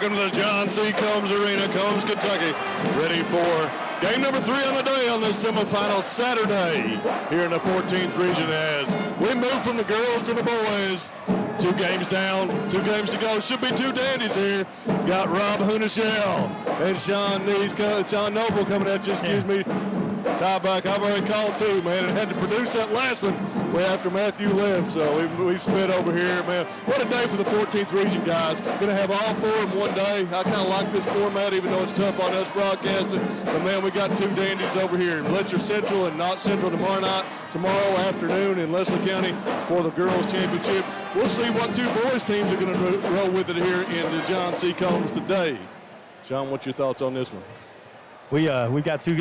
Welcome to the John C. Combs Arena, Combs, Kentucky. Ready for game number 3 on the day on this semifinal Saturday here in the 14th region as we move from the girls to the boys. 2 games down, 2 games to go. Should be 2 dandies here. Got Rob Hunishell and Sean Noble coming at you, excuse me. Tieback, I've already called 2, man, and had to produce that last one way after Matthew left. So we've split over here, man. What a day for the 14th region, guys. Going to have all 4 in one day. I kind of like this format, even though it's tough on us broadcasting. But, man, we got 2 dandies over here in Letcher Central and Not Central tomorrow afternoon in Leslie County for the girls' championship. We'll see what 2 boys teams are going to roll with it here in the John C. Combs today. Sean, what's your thoughts on this one? We've got two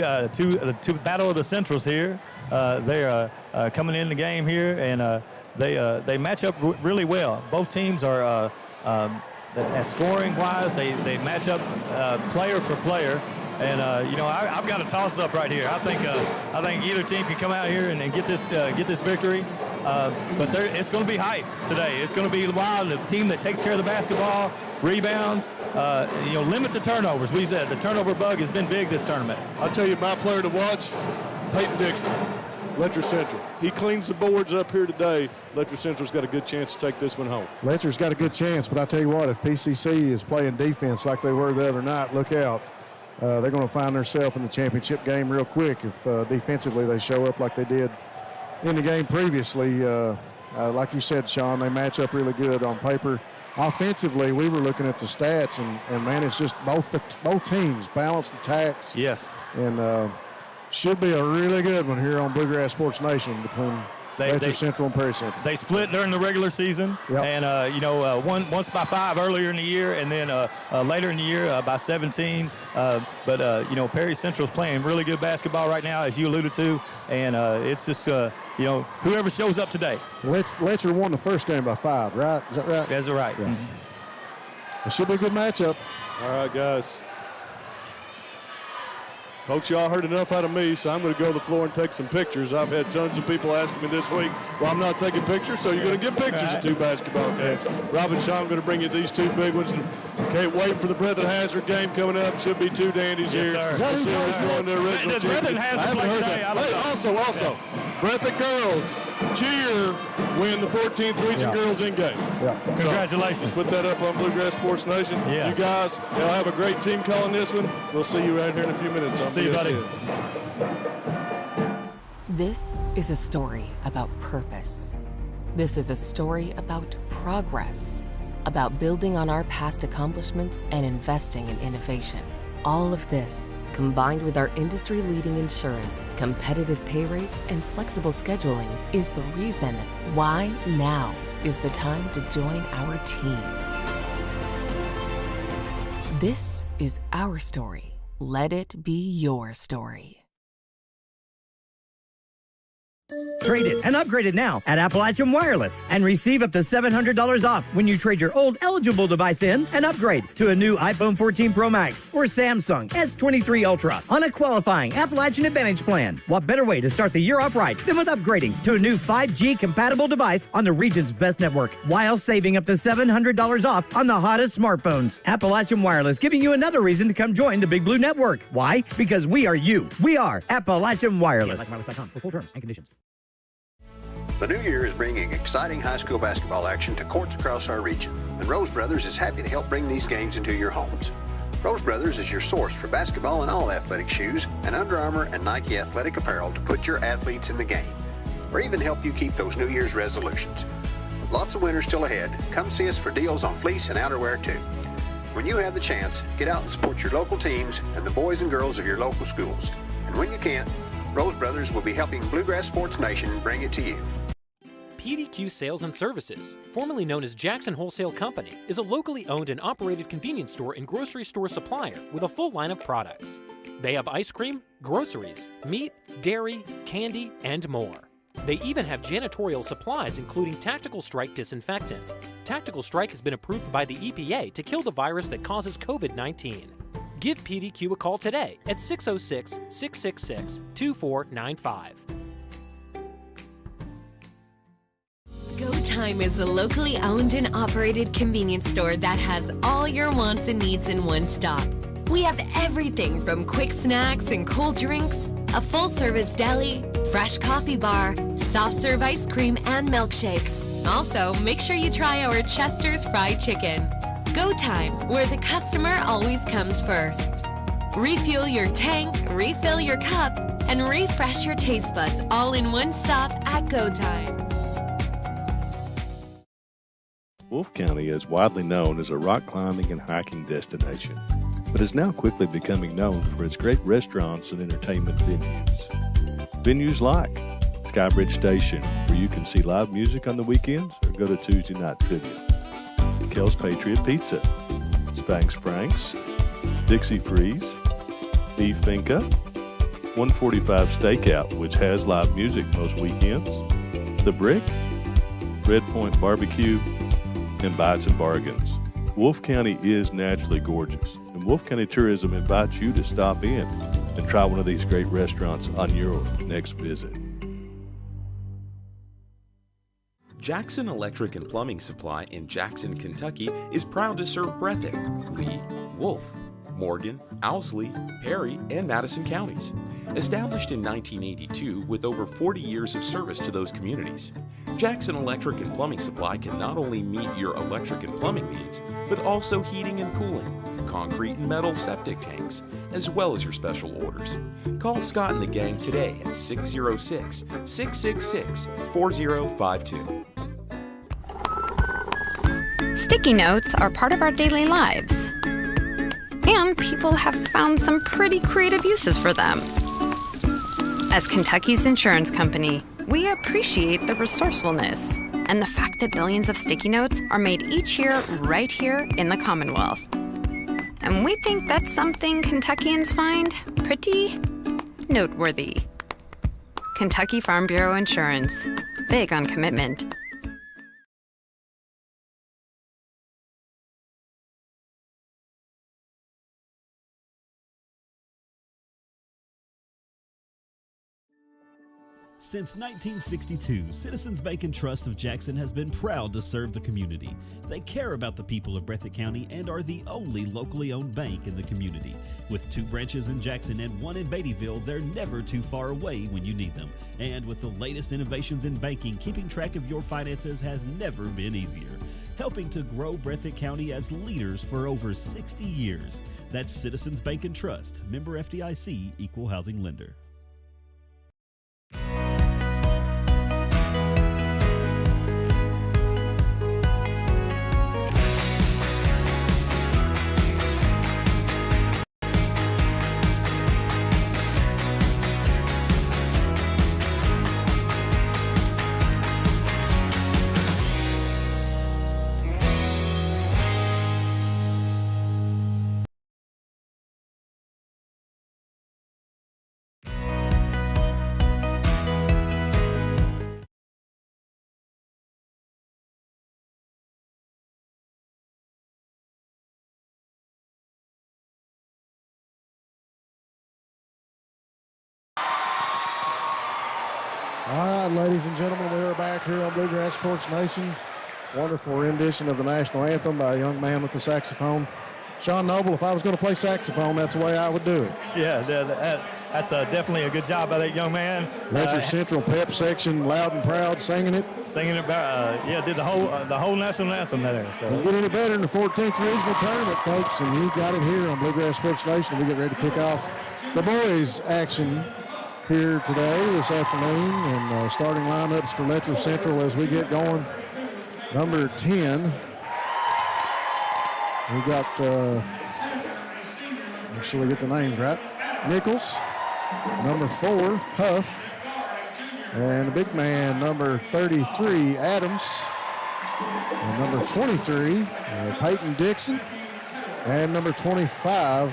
Battle of the Centrals here. They're coming in the game here, and they match up really well. Both teams are scoring-wise. They match up player for player. And I've got a toss-up right here. I think either team can come out here and get this victory. But it's going to be hype today. It's going to be wild. The team that takes care of the basketball, rebounds, limit the turnovers. We said the turnover bug has been big this tournament. I'll tell you, my player to watch, Peyton Dixon, Letcher Central. He cleans the boards up here today. Letcher Central's got a good chance to take this one home. Letcher's got a good chance, but I'll tell you what, if PCC is playing defense like they were the other night, look out. They're going to find themselves in the championship game real quick if defensively they show up like they did in the game previously. Like you said, Sean, they match up really good on paper. Offensively, we were looking at the stats, and man, it's just both teams balanced attacks. Yes. And should be a really good one here on Bluegrass Sports Nation between Letcher Central and Prairie Central. They split during the regular season, yep. And once by 5 earlier in the year, and then later in the year by 17. But Prairie Central's playing really good basketball right now, as you alluded to, and it's just whoever shows up today. Letcher won the first game by 5, right? Is that right? That's right. Yeah. Mm-hmm. It should be a good matchup. All right, guys. Folks, y'all heard enough out of me, so I'm going to go to the floor and take some pictures. I've had tons of people asking me this week, well, I'm not taking pictures, so you're going to get pictures of 2 basketball games. Rob and Sean, I'm going to bring you these 2 big ones, and can't wait for the Breathitt Hazard game coming up. Should be 2 dandies here. Yes, Let's see who's going to original championship. I haven't heard that. Hey, also, Breathitt girls cheer when the 14th region girls in game. Yeah. Congratulations. So, let's put that up on Bluegrass Sports Nation. Yeah. You guys, y'all have a great team calling this one. We'll see you right here in a few minutes. See you, buddy. This is a story about purpose. This is a story about progress, about building on our past accomplishments and investing in innovation. All of this, combined with our industry-leading insurance, competitive pay rates, and flexible scheduling, is the reason why now is the time to join our team. This is our story. Let it be your story. Trade it and upgrade it now at Appalachian Wireless and receive up to $700 off when you trade your old eligible device in and upgrade to a new iPhone 14 Pro Max or Samsung S23 Ultra on a qualifying Appalachian Advantage plan. What better way to start the year off right than with upgrading to a new 5G compatible device on the region's best network while saving up to $700 off on the hottest smartphones. Appalachian Wireless giving you another reason to come join the Big Blue Network. Why? Because we are you. We are Appalachian Wireless. LikeWireless.com for full terms and conditions. The new year is bringing exciting high school basketball action to courts across our region, and Rose Brothers is happy to help bring these games into your homes. Rose Brothers is your source for basketball and all athletic shoes and Under Armour and Nike athletic apparel to put your athletes in the game, or even help you keep those New Year's resolutions. With lots of winter still ahead, come see us for deals on fleece and outerwear too. When you have the chance, get out and support your local teams and the boys and girls of your local schools. And when you can't, Rose Brothers will be helping Bluegrass Sports Nation bring it to you. PDQ Sales and Services, formerly known as Jackson Wholesale Company, is a locally owned and operated convenience store and grocery store supplier with a full line of products. They have ice cream, groceries, meat, dairy, candy, and more. They even have janitorial supplies including Tactical Strike disinfectant. Tactical Strike has been approved by the EPA to kill the virus that causes COVID-19. Give PDQ a call today at 606-666-2495. Go Time is a locally owned and operated convenience store that has all your wants and needs in one stop. We have everything from quick snacks and cold drinks, a full-service deli, fresh coffee bar, soft-serve ice cream, and milkshakes. Also, make sure you try our Chester's Fried Chicken. Go Time, where the customer always comes first. Refuel your tank, refill your cup, and refresh your taste buds all in one stop at Go Time. Wolfe County is widely known as a rock climbing and hiking destination, but is now quickly becoming known for its great restaurants and entertainment venues. Venues like Skybridge Station, where you can see live music on the weekends or go to Tuesday night trivia. Kel's Patriot Pizza, Spanx Frank's, Dixie Freeze, Beef Finca, 145 Stakeout, which has live music most weekends, The Brick, Red Point Barbecue, and Bites and Bargains. Wolfe County is naturally gorgeous, and Wolfe County Tourism invites you to stop in and try one of these great restaurants on your next visit. Jackson Electric and Plumbing Supply in Jackson, Kentucky is proud to serve Breathitt, Lee, Wolfe, Morgan, Owsley, Perry, and Madison counties. Established in 1982 with over 40 years of service to those communities, Jackson Electric and Plumbing Supply can not only meet your electric and plumbing needs, but also heating and cooling, concrete and metal septic tanks, as well as your special orders. Call Scott and the gang today at 606-666-4052. Sticky notes are part of our daily lives, and people have found some pretty creative uses for them. As Kentucky's insurance company, we appreciate the resourcefulness and the fact that billions of sticky notes are made each year right here in the Commonwealth. And we think that's something Kentuckians find pretty noteworthy. Kentucky Farm Bureau Insurance, big on commitment. Since 1962, Citizens Bank and Trust of Jackson has been proud to serve the community. They care about the people of Breathitt County and are the only locally owned bank in the community. With 2 branches in Jackson and 1 in Beattyville, they're never too far away when you need them. And with the latest innovations in banking, keeping track of your finances has never been easier. Helping to grow Breathitt County as leaders for over 60 years. That's Citizens Bank and Trust, member FDIC, equal housing lender. All right, ladies and gentlemen, we are back here on Bluegrass Sports Nation. Wonderful rendition of the national anthem by a young man with the saxophone. Sean Noble, if I was going to play saxophone, that's the way I would do it. Yeah, that's definitely a good job by that young man. Letcher Central Pep section, loud and proud, singing it. Singing it, did the whole national anthem there. So. We'll get any better in the 14th regional tournament, folks, and you got it here on Bluegrass Sports Nation. We get ready to kick off the boys' action here today, this afternoon, and starting lineups for Letcher Central as we get going. Number 10, we got, make sure we get the names right, Nichols. Number 4, Huff. And the big man, number 33, Adams. And number 23, Peyton Dixon. And number 25,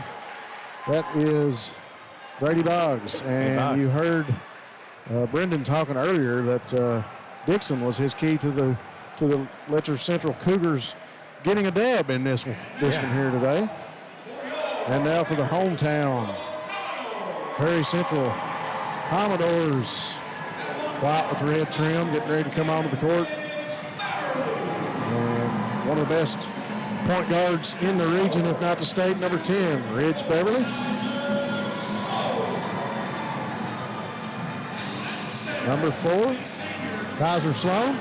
that is Brady Boggs. And you heard Brendan talking earlier that Dixon was his key to the Letcher Central Cougars getting a dub in this one here today. And now for the hometown, Perry Central Commodores, white with red trim, getting ready to come onto the court. one of the best point guards in the region, if not the state, number 10, Ridge Beverly. Number 4, Kaiser Sloan.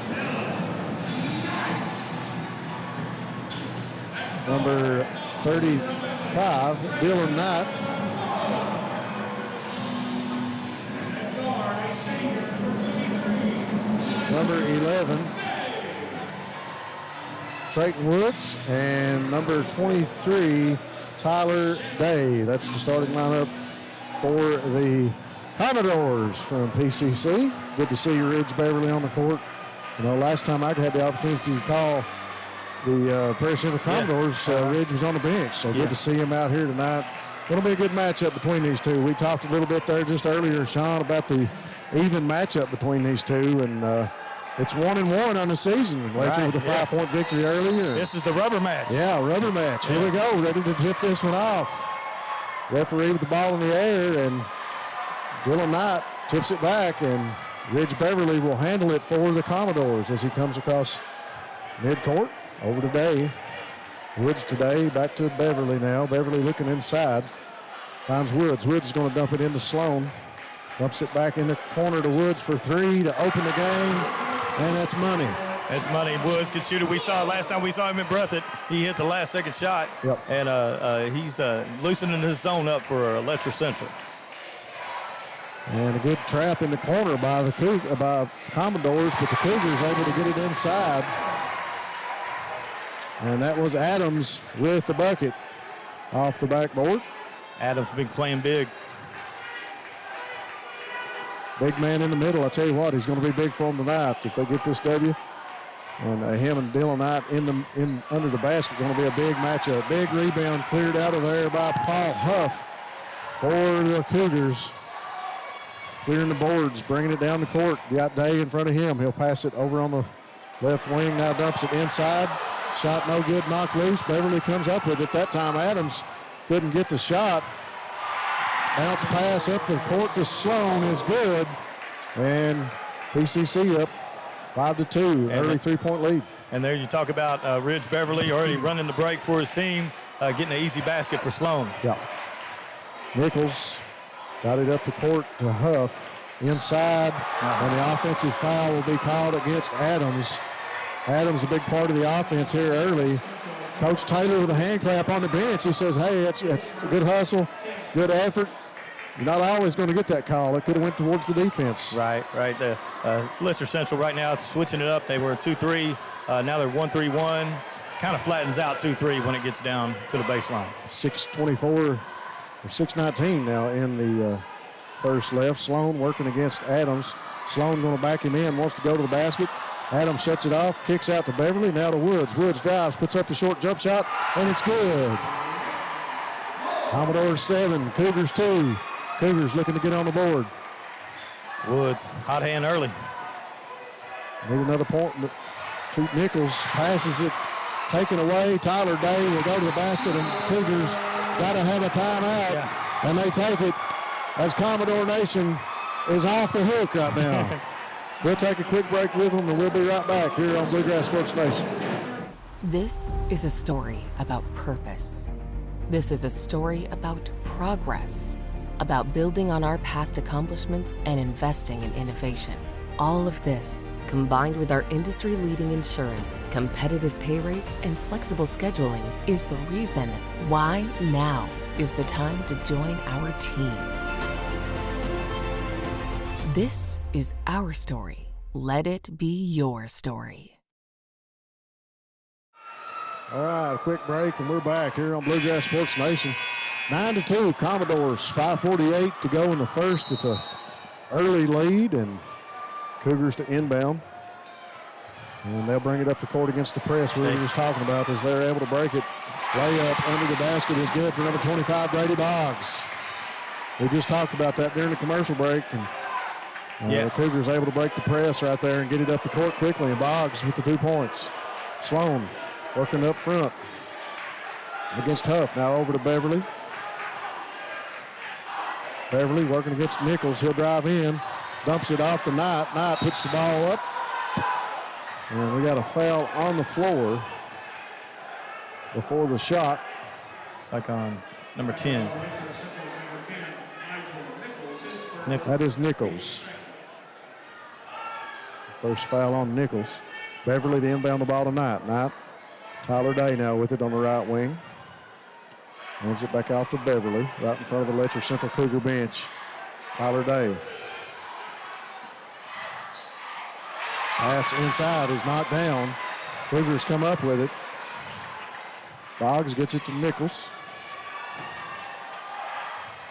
Number 35, Dylan Knight. Number 11, Trayton Woods, and number 23, Tyler Day. That's the starting lineup for the Commodores from PCC. Good to see you, Ridge Beverly, on the court. You know, last time I had the opportunity to call the Prairie Central Commodores, Ridge was on the bench, so good to see him out here tonight. Going to be a good matchup between these two. We talked a little bit there just earlier, Sean, about the even matchup between these two, and it's 1-1 on the season. Letcher with a 5-point victory earlier. This is the rubber match. Yeah, rubber match. Here we go, ready to tip this one off. Referee with the ball in the air, and Dylan Knight tips it back, and Ridge Beverly will handle it for the Commodores as he comes across midcourt. Over to Day. Woods today, back to Beverly now. Beverly looking inside. Finds Woods. Woods is going to dump it into Sloan. Dumps it back in the corner to Woods for 3 to open the game, and that's money. That's money. Woods can shoot it. We saw last time we saw him in Breathitt, he hit the last second shot. Yep. And he's loosening his zone up for Letcher Central. And a good trap in the corner by the Commodores, but the Cougars able to get it inside. And that was Adams with the bucket off the backboard. Adams been playing big. Big man in the middle. I tell you what, he's going to be big for them tonight if they get this W. And him and Dylan Knight in under the basket going to be a big matchup. Big rebound cleared out of there by Paul Huff for the Cougars. Clearing the boards, bringing it down the court. Got Day in front of him. He'll pass it over on the left wing. Now dumps it inside. Shot no good, knocked loose. Beverly comes up with it. That time Adams couldn't get the shot. Bounce pass up the court to Sloan is good. And PCC up 5-2, early 3-point lead. And there you talk about Ridge Beverly already running the break for his team, getting an easy basket for Sloan. Yeah. Nichols got it up the court to Huff. Inside, and the offensive foul will be called against Adams. Adams a big part of the offense here early. Coach Taylor with a hand clap on the bench. He says, hey, that's a good hustle, good effort. You're not always going to get that call. It could have went towards the defense. Right. The Letcher Central right now switching it up. They were 2-3. Now they're 1-3-1. Kind of flattens out 2-3 when it gets down to the baseline. 6:24 or 6:19 now in the first left. Sloan working against Adams. Sloan going to back him in, wants to go to the basket. Adams shuts it off, kicks out to Beverly, now to Woods. Woods drives, puts up the short jump shot, and it's good. Commodores 7, Cougars 2. Cougars looking to get on the board. Woods, hot hand early. Need another point, but Nichols passes it, taken away. Tyler Day will go to the basket, and Cougars got to have a timeout, and they take it as Commodore Nation is off the hook right now. We'll take a quick break with them, and we'll be right back here on Bluegrass Sports Nation. This is a story about purpose. This is a story about progress, about building on our past accomplishments and investing in innovation. All of this, combined with our industry-leading insurance, competitive pay rates, and flexible scheduling, is the reason why now is the time to join our team. This is our story. Let it be your story. All right, a quick break, and we're back here on Bluegrass Sports Nation. 9-2, Commodores, 5:48 to go in the first with an early lead, and Cougars to inbound. And they'll bring it up the court against the press we were just talking about as they're able to break it. Layup under the basket is good for number 25, Brady Boggs. We just talked about that during the commercial break. And the Cougars able to break the press right there and get it up the court quickly. And Boggs with the 2 points. Sloan working up front against Huff. Now over to Beverly. Beverly working against Nichols. He'll drive in. Dumps it off to Knight. Knight puts the ball up. And we got a foul on the floor. before the shot. It's like on number 10. Nichols. That is Nichols. First foul on Nichols. Beverly to inbound the ball to Knight. Knight, Tyler Day now with it on the right wing. Hands it back off to Beverly, right in front of the Letcher Central Cougar bench. Tyler Day. Pass inside is knocked down. Cougars come up with it. Boggs gets it to Nichols.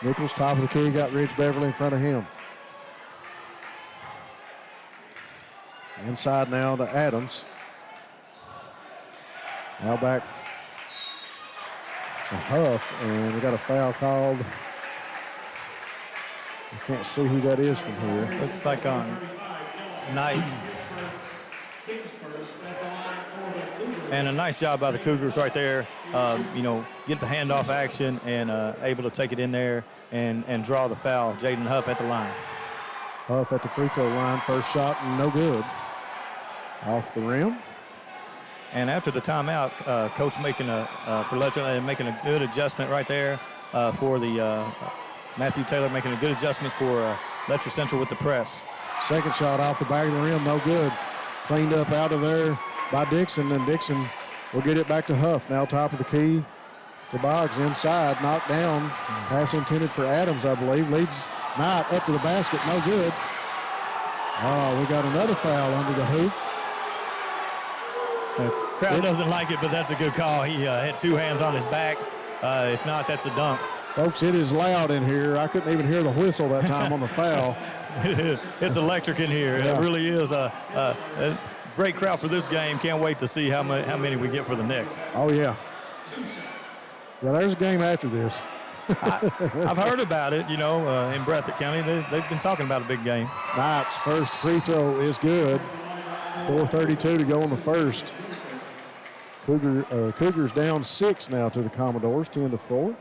Nichols, top of the key, got Ridge Beverly in front of him. Inside now to Adams. Now back to Huff, and we got a foul called. I can't see who that is from here. Looks like on Knight. And a nice job by the Cougars right there. Get the handoff action and able to take it in there and draw the foul. Jaden Huff at the line. Huff at the free throw line. First shot, no good. Off the rim. And after the timeout, coach for Letcher making a good adjustment right there for the Matthew Taylor making a good adjustment for Letcher Central with the press. Second shot off the back of the rim, no good. Cleaned up out of there by Dixon, and Dixon will get it back to Huff. Now top of the key to Boggs inside, knocked down. Pass intended for Adams, I believe. Leads Knight up to the basket, no good. Oh, we got another foul under the hoop. The crowd doesn't like it, but that's a good call. He had two hands on his back. If not, that's a dunk. Folks, it is loud in here. I couldn't even hear the whistle that time on the foul. It is. It's electric in here. Yeah. It really is a great crowd for this game. Can't wait to see how many we get for the next. Oh, yeah. Yeah, there's a game after this. I've heard about it, in Breathitt County. They've been talking about a big game. Knight's first free throw is good. 4:32 to go in the first. Cougars down 6 now to the Commodores, 10-4.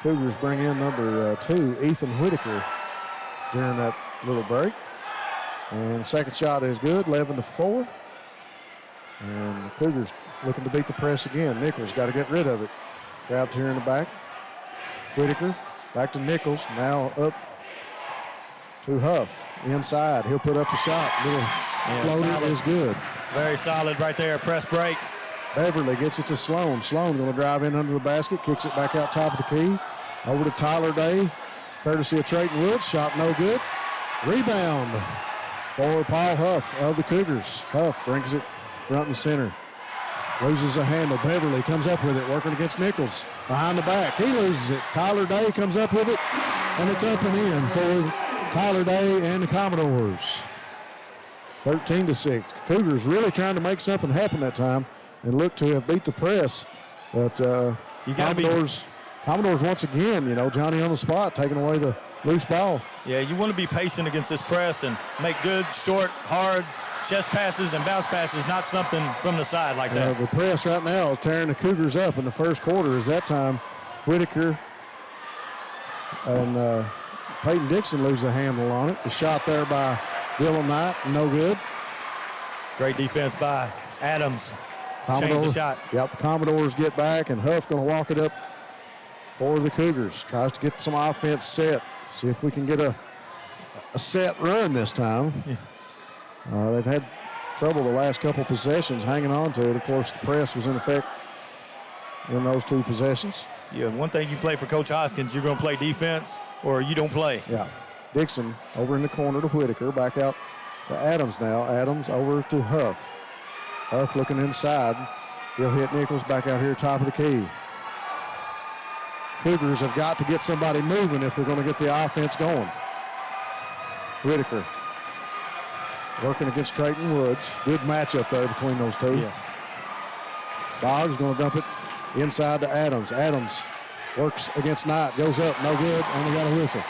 Cougars bring in number 2, Ethan Whitaker, during that little break. And second shot is good, 11-4. And the Cougars looking to beat the press again. Nichols got to get rid of it. Trapped here in the back. Whitaker back to Nichols, now up to Huff. Inside, he'll put up the shot. Little floater is good. Very solid right there, press break. Beverly gets it to Sloan. Sloan going to drive in under the basket, kicks it back out top of the key. Over to Tyler Day, courtesy of Trayton Woods. Shot no good. Rebound for Paul Huff of the Cougars. Huff brings it front and center. Loses a handle. Beverly comes up with it, working against Nichols. Behind the back, he loses it. Tyler Day comes up with it, and it's up and in for Tyler Day and the Commodores. 13-6. Cougars really trying to make something happen that time and look to have beat the press. But Commodores once again, Johnny on the spot, taking away the loose ball. Yeah, you want to be patient against this press and make good, short, hard chest passes and bounce passes, not something from the side like that. The press right now is tearing the Cougars up in the first quarter. As that time, Whitaker and Peyton Dixon lose a handle on it. The shot there by Dylan Knight, no good. Great defense by Adams to change the shot. Yep, Commodores get back, and Huff going to walk it up for the Cougars. Tries to get some offense set. See if we can get a set run this time. Yeah. They've had trouble the last couple possessions hanging on to it. Of course, the press was in effect in those two possessions. Yeah, one thing you play for Coach Hoskins, you're going to play defense or you don't play. Yeah. Dixon over in the corner to Whitaker. Back out to Adams now. Adams over to Huff. Huff looking inside. He'll hit Nichols back out here top of the key. Cougars have got to get somebody moving if they're going to get the offense going. Whitaker working against Trayton Woods. Good matchup there between those two. Yes. Boggs going to dump it inside to Adams. Adams works against Knight. Goes up, no good, and we got a whistle.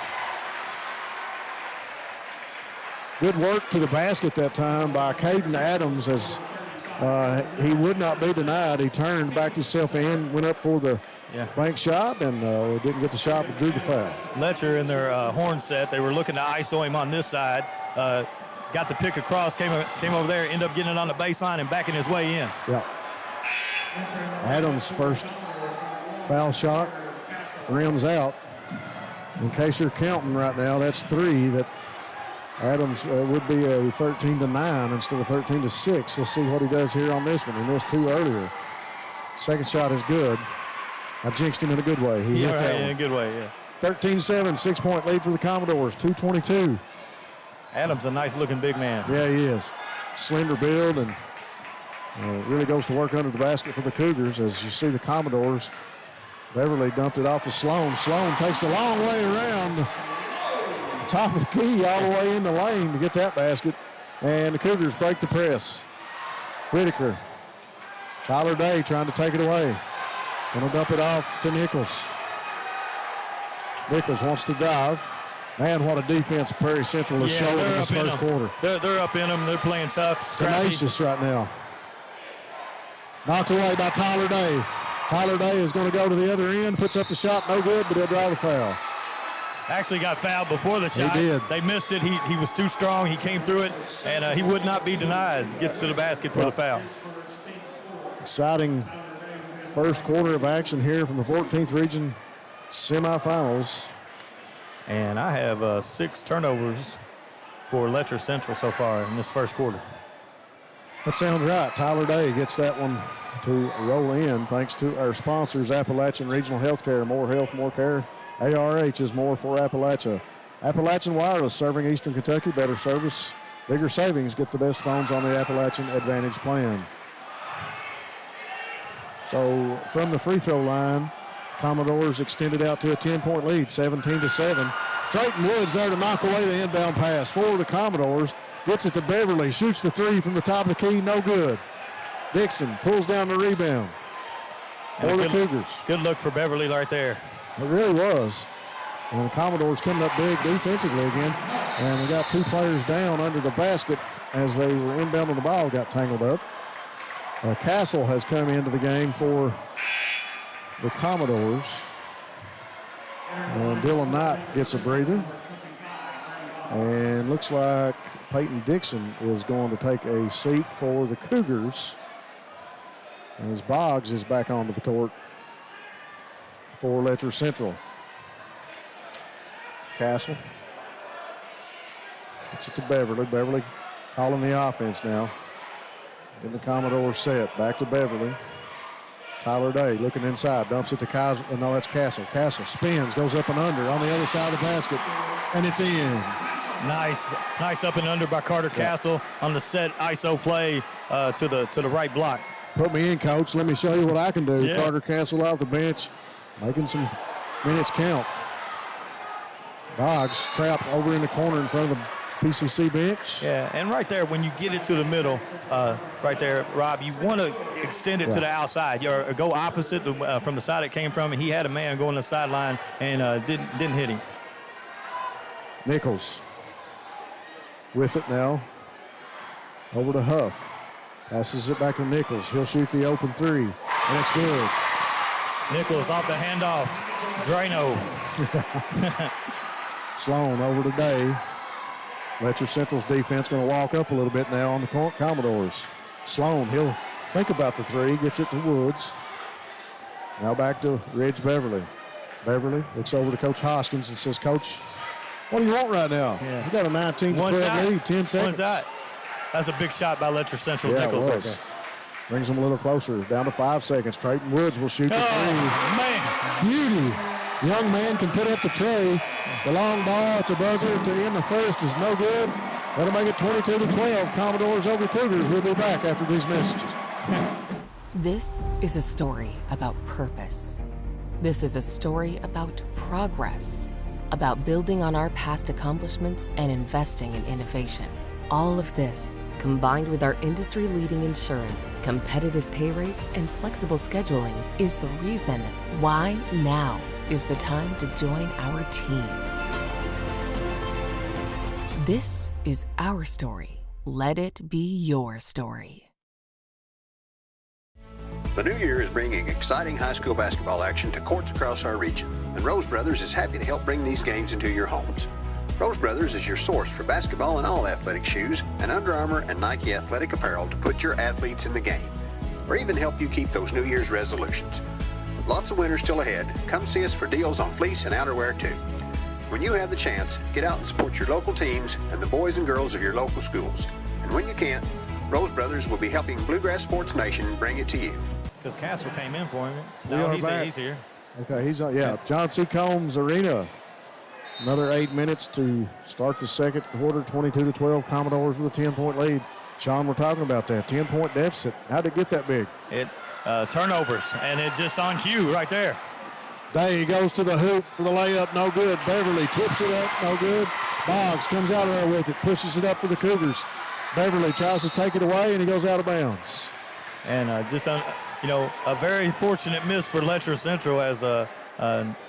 Good work to the basket that time by Caden Adams as he would not be denied. He turned, backed himself in, went up for the bank shot, and didn't get the shot, but drew the foul. Letcher in their horn set, they were looking to ISO him on this side. got the pick across, came over there, ended up getting it on the baseline and backing his way in. Yeah. Adams' first foul shot, rims out. In case you're counting right now, that's 3 that Adams would be a 13-9 instead of 13-6. Let's see what he does here on this one. He missed 2 earlier. Second shot is good. I jinxed him in a good way. He hit that one. In a good way, yeah. 13-7, 6-point lead for the Commodores, 2:22. Adams, a nice-looking big man. Yeah, he is. Slender build and really goes to work under the basket for the Cougars. As you see the Commodores, Beverly dumped it off to Sloan. Sloan takes a long way around the top of the key all the way in the lane to get that basket. And the Cougars break the press. Whitaker. Tyler Day trying to take it away. Gonna dump it off to Nichols. Nichols wants to dive. Man, what a defense Prairie Central is showing in this first quarter. They're up in them. They're playing tough. Tenacious right now. Knocked away by Tyler Day. Tyler Day is going to go to the other end, puts up the shot, no good, but he'll draw the foul. Actually got fouled before the shot. He did. They missed it. He was too strong. He came through it, and he would not be denied. Gets to the basket for the foul. Exciting first quarter of action here from the 14th Region semifinals. And I have 6 turnovers for Letcher Central so far in this first quarter. That sounds right. Tyler Day gets that one to roll in thanks to our sponsors, Appalachian Regional Healthcare. More health, more care. ARH is more for Appalachia. Appalachian Wireless, serving Eastern Kentucky. Better service, bigger savings. Get the best phones on the Appalachian Advantage plan. So from the free throw line, Commodores extended out to a 10-point lead, 17-7. Drayton Woods there to knock away the inbound pass for the Commodores. Gets it to Beverly, shoots the 3 from the top of the key, no good. Dixon pulls down the rebound for the Cougars. Good look for Beverly right there. It really was. And the Commodores coming up big defensively again. And we got 2 players down under the basket as they were inbounding the ball, got tangled up. Castle has come into the game for the Commodores. And Dylan Knight gets a breather. And looks like Peyton Dixon is going to take a seat for the Cougars as Boggs is back onto the court for Letcher Central. Castle gets it to Beverly. Beverly calling the offense now. In the Commodore set, back to Beverly. Tyler Day looking inside, dumps it to Kaiser. Oh, no, that's Castle. Castle spins, goes up and under on the other side of the basket, and it's in. Nice up and under by Carter Castle on the set ISO play to the right block. Put me in, coach. Let me show you what I can do. Yeah. Carter Castle off the bench, making some minutes count. Boggs trapped over in the corner in front of the PCC bench. Yeah, and right there, when you get it to the middle, right there, Rob, you want to extend it to the outside. Or go opposite from the side it came from, and he had a man going to the sideline and didn't hit him. Nichols with it now. Over to Huff. Passes it back to Nichols. He'll shoot the open 3, and it's good. Nichols off the handoff. Drano. Sloan over to Day. Letcher Central's defense going to walk up a little bit now on the Commodores. Sloan, he'll think about the 3, gets it to Woods. Now back to Ridge Beverly. Beverly looks over to Coach Hoskins and says, Coach, what do you want right now? Yeah. You got a 19-12 lead, 10 seconds. That's a big shot by Letcher Central. Yeah, Nichols it right was. there. Brings them a little closer, down to 5 seconds. Trayton Woods will shoot the 3. Man. Beauty. Young man can put up the tray. The long ball at the buzzer to end the first is no good. That'll make it 22-12. Commodores over Cougars. We'll be back after these messages. This is a story about purpose. This is a story about progress, about building on our past accomplishments and investing in innovation. All of this, combined with our industry-leading insurance, competitive pay rates, and flexible scheduling, is the reason why now is the time to join our team. This is our story. Let it be your story. The new year is bringing exciting high school basketball action to courts across our region, and Rose Brothers is happy to help bring these games into your homes. Rose Brothers is your source for basketball and all athletic shoes and Under Armour and Nike athletic apparel to put your athletes in the game, or even help you keep those New Year's resolutions. With lots of winter still ahead, come see us for deals on fleece and outerwear too. When you have the chance, get out and support your local teams and the boys and girls of your local schools. And when you can't, Rose Brothers will be helping Bluegrass Sports Nation bring it to you. Because Castle came in for him. No, he's here. Okay, he's on. Yeah, John C. Combs Arena. Another 8 minutes to start the second quarter. 22-12. Commodores with a 10-point lead. Sean, we're talking about that 10-point deficit. How'd it get that big? It turnovers, and it just on cue right there. Day goes to the hoop for the layup, no good. Beverly tips it up, no good. Boggs comes out of there with it, pushes it up for the Cougars. Beverly tries to take it away, and he goes out of bounds. And a very fortunate miss for Letcher Central as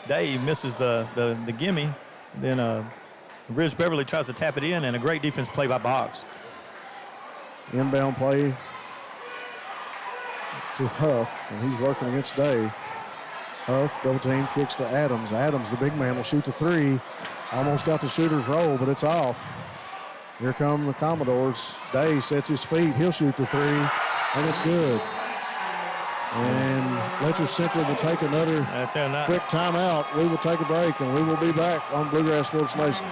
Day misses the gimme. Then Ridge Beverly tries to tap it in, and a great defense play by Boggs. Inbound play to Huff, and he's working against Day. Huff, double team, kicks to Adams. Adams, the big man, will shoot the three. Almost got the shooter's roll, but it's off. Here come the Commodores. Day sets his feet. He'll shoot the three, and it's good. And Letcher Central will take another quick timeout. We will take a break, and we will be back on Bluegrass Sports Nation.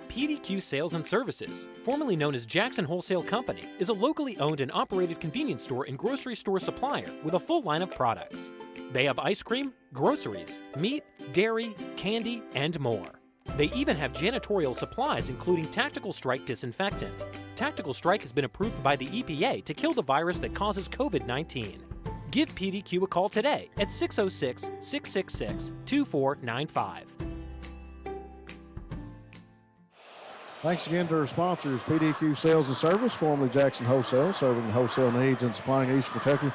PDQ Sales and Services, formerly known as Jackson Wholesale Company, is a locally owned and operated convenience store and grocery store supplier with a full line of products. They have ice cream, groceries, meat, dairy, candy, and more. They even have janitorial supplies, including Tactical Strike disinfectant. Tactical Strike has been approved by the EPA to kill the virus that causes COVID-19. Give PDQ a call today at 606-666-2495. Thanks again to our sponsors, PDQ Sales and Service, formerly Jackson Wholesale, serving wholesale needs and supplying Eastern Kentucky.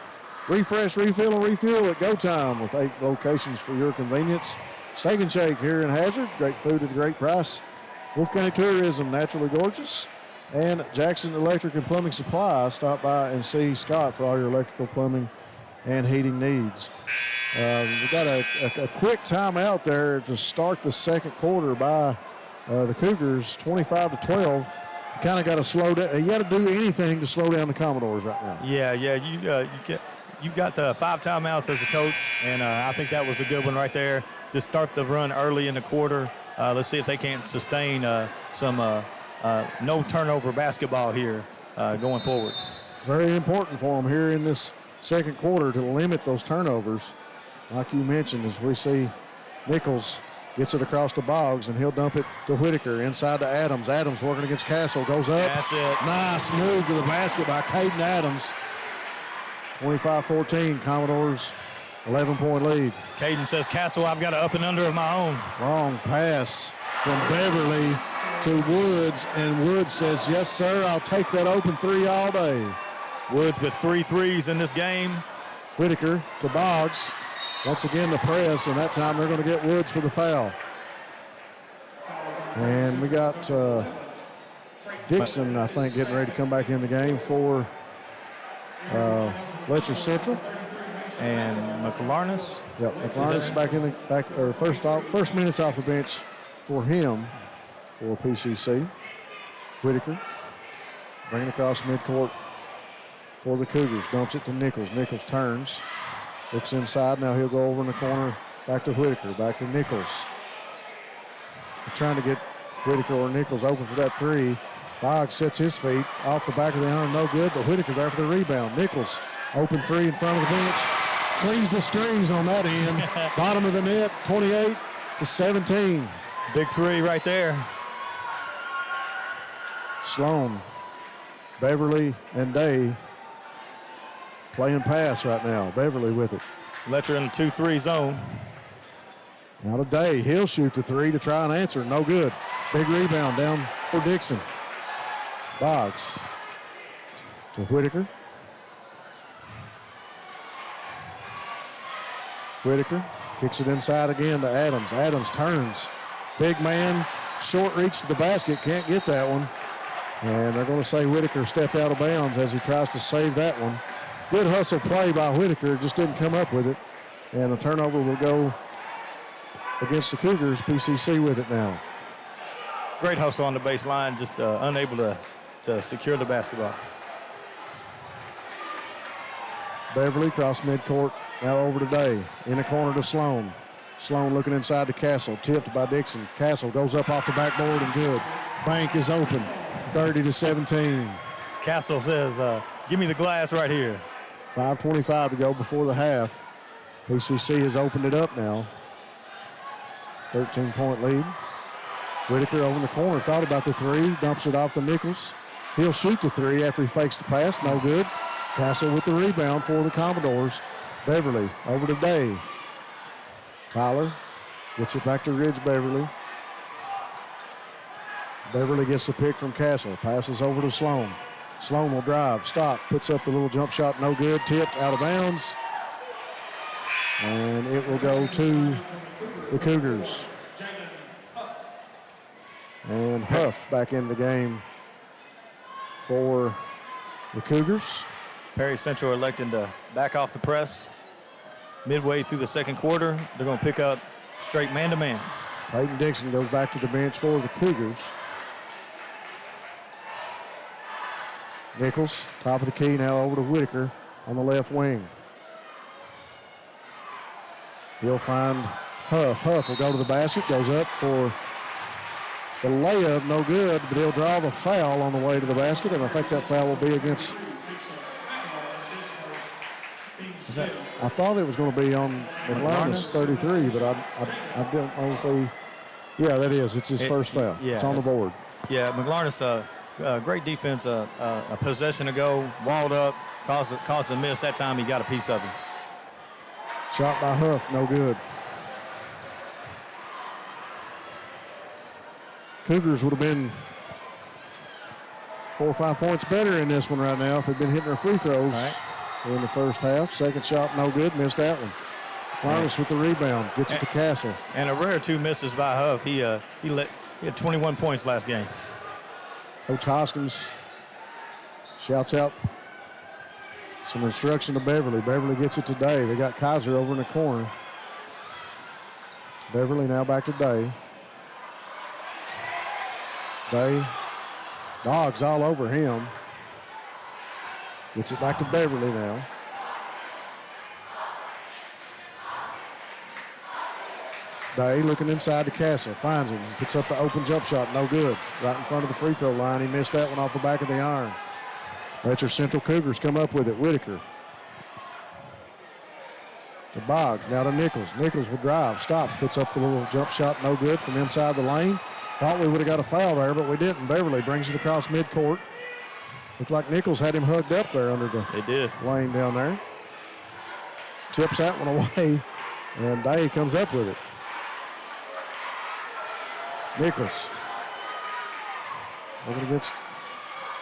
Refresh, refill, and refuel at Go Time with 8 locations for your convenience. Steak and Shake here in Hazard, great food at a great price. Wolf County Tourism, naturally gorgeous. And Jackson Electric and Plumbing Supply. Stop by and see Scott for all your electrical, plumbing, and heating needs. We got a quick timeout there to start the second quarter by the Cougars, 25-12. You kind of got to slow down. You got to do anything to slow down the Commodores right now. Yeah. You've got 5 timeouts as a coach, and I think that was a good one right there. Just start the run early in the quarter. Let's see if they can't sustain some no turnover basketball here going forward. Very important for them here in this second quarter to limit those turnovers. Like you mentioned, as we see Nichols gets it across to Boggs, and he'll dump it to Whitaker inside to Adams. Adams working against Castle, goes up. That's it. Nice move to the basket by Caden Adams. 25-14, Commodores 11-point lead. Caden says, Castle, I've got an up and under of my own. Wrong pass from Beverly to Woods, and Woods says, yes, sir, I'll take that open three all day. Woods with 3 threes in this game. Whitaker to Boggs. Once again, the press, and that time they're going to get Woods for the foul. And we got Dixon, I think, getting ready to come back in the game for Letcher Central. And McLarness. Yep, McLarness first minutes off the bench for him for PCC. Whitaker bringing across midcourt for the Cougars. Dumps it to Nichols. Nichols turns. Looks inside. Now he'll go over in the corner. Back to Whitaker. Back to Nichols. They're trying to get Whitaker or Nichols open for that three. Boggs sets his feet off the back of the iron. No good, but Whitaker there for the rebound. Nichols, open three in front of the bench. Cleans the strings on that end. Bottom of the net, 28-17. Big three right there. Sloan, Beverly, and Day playing pass right now. Beverly with it. Letcher in the 2-3 zone. Now to Day. He'll shoot the three to try and answer. No good. Big rebound down for Dixon. Boggs to Whitaker. Whitaker kicks it inside again to Adams. Adams turns. Big man, short reach to the basket. Can't get that one. And they're going to say Whitaker stepped out of bounds as he tries to save that one. Good hustle play by Whitaker. Just didn't come up with it. And the turnover will go against the Cougars. PCC with it now. great hustle on the baseline, just unable to secure the basketball. Beverly cross midcourt, now over to Day. In the corner to Sloan. Sloan looking inside to Castle, tipped by Dixon. Castle goes up off the backboard and good. Bank is open, 30-17. Castle says, give me the glass right here. 5:25 to go before the half. PCC has opened it up now. 13-point lead. Whitaker over in the corner, thought about the three, dumps it off to Nichols. He'll shoot the three after he fakes the pass, no good. Castle with the rebound for the Commodores. Beverly over to Day. Tyler gets it back to Ridge Beverly. Beverly gets the pick from Castle, passes over to Sloan. Sloan will drive, stop, puts up the little jump shot, no good, tipped, out of bounds. And it will go to the Cougars. And Huff back in the game for the Cougars. Perry Central electing to back off the press. Midway through the second quarter, they're going to pick up straight man-to-man. Peyton Dixon goes back to the bench for the Cougars. Nichols, top of the key, now over to Whitaker on the left wing. He'll find Huff. Huff will go to the basket, goes up for the layup, no good, but he'll draw the foul on the way to the basket, and I think that foul will be against. I thought it was going to be on McLarness 33, but I don't know if he. Yeah, that is. It's his first foul. Yeah, it's on the board. Yeah, McLarness, great defense. A possession ago, walled up, caused a miss. That time he got a piece of it. Shot by Huff, no good. Cougars would have been 4 or 5 points better in this one right now if they'd been hitting their free throws in the first half. Second shot, no good, missed that one. Vargas with the rebound, gets it to Castle. And a rare 2 misses by Huff. He had 21 points last game. Coach Hoskins shouts out some instruction to Beverly. Beverly gets it to Day. They got Kaiser over in the corner. Beverly now back to Day. Day, dogs all over him. Gets it back to Beverly now. Day looking inside the Castle, finds him, puts up the open jump shot, no good. Right in front of the free throw line, he missed that one off the back of the iron. Letcher Central Cougars come up with it, Whitaker. To Boggs, now to Nichols. Nichols will drive, stops, puts up the little jump shot, no good from inside the lane. Thought we would have got a foul there, but we didn't. Beverly brings it across midcourt. Looked like Nichols had him hugged up there under the lane down there. Tips that one away, and Day comes up with it. Nichols. Over against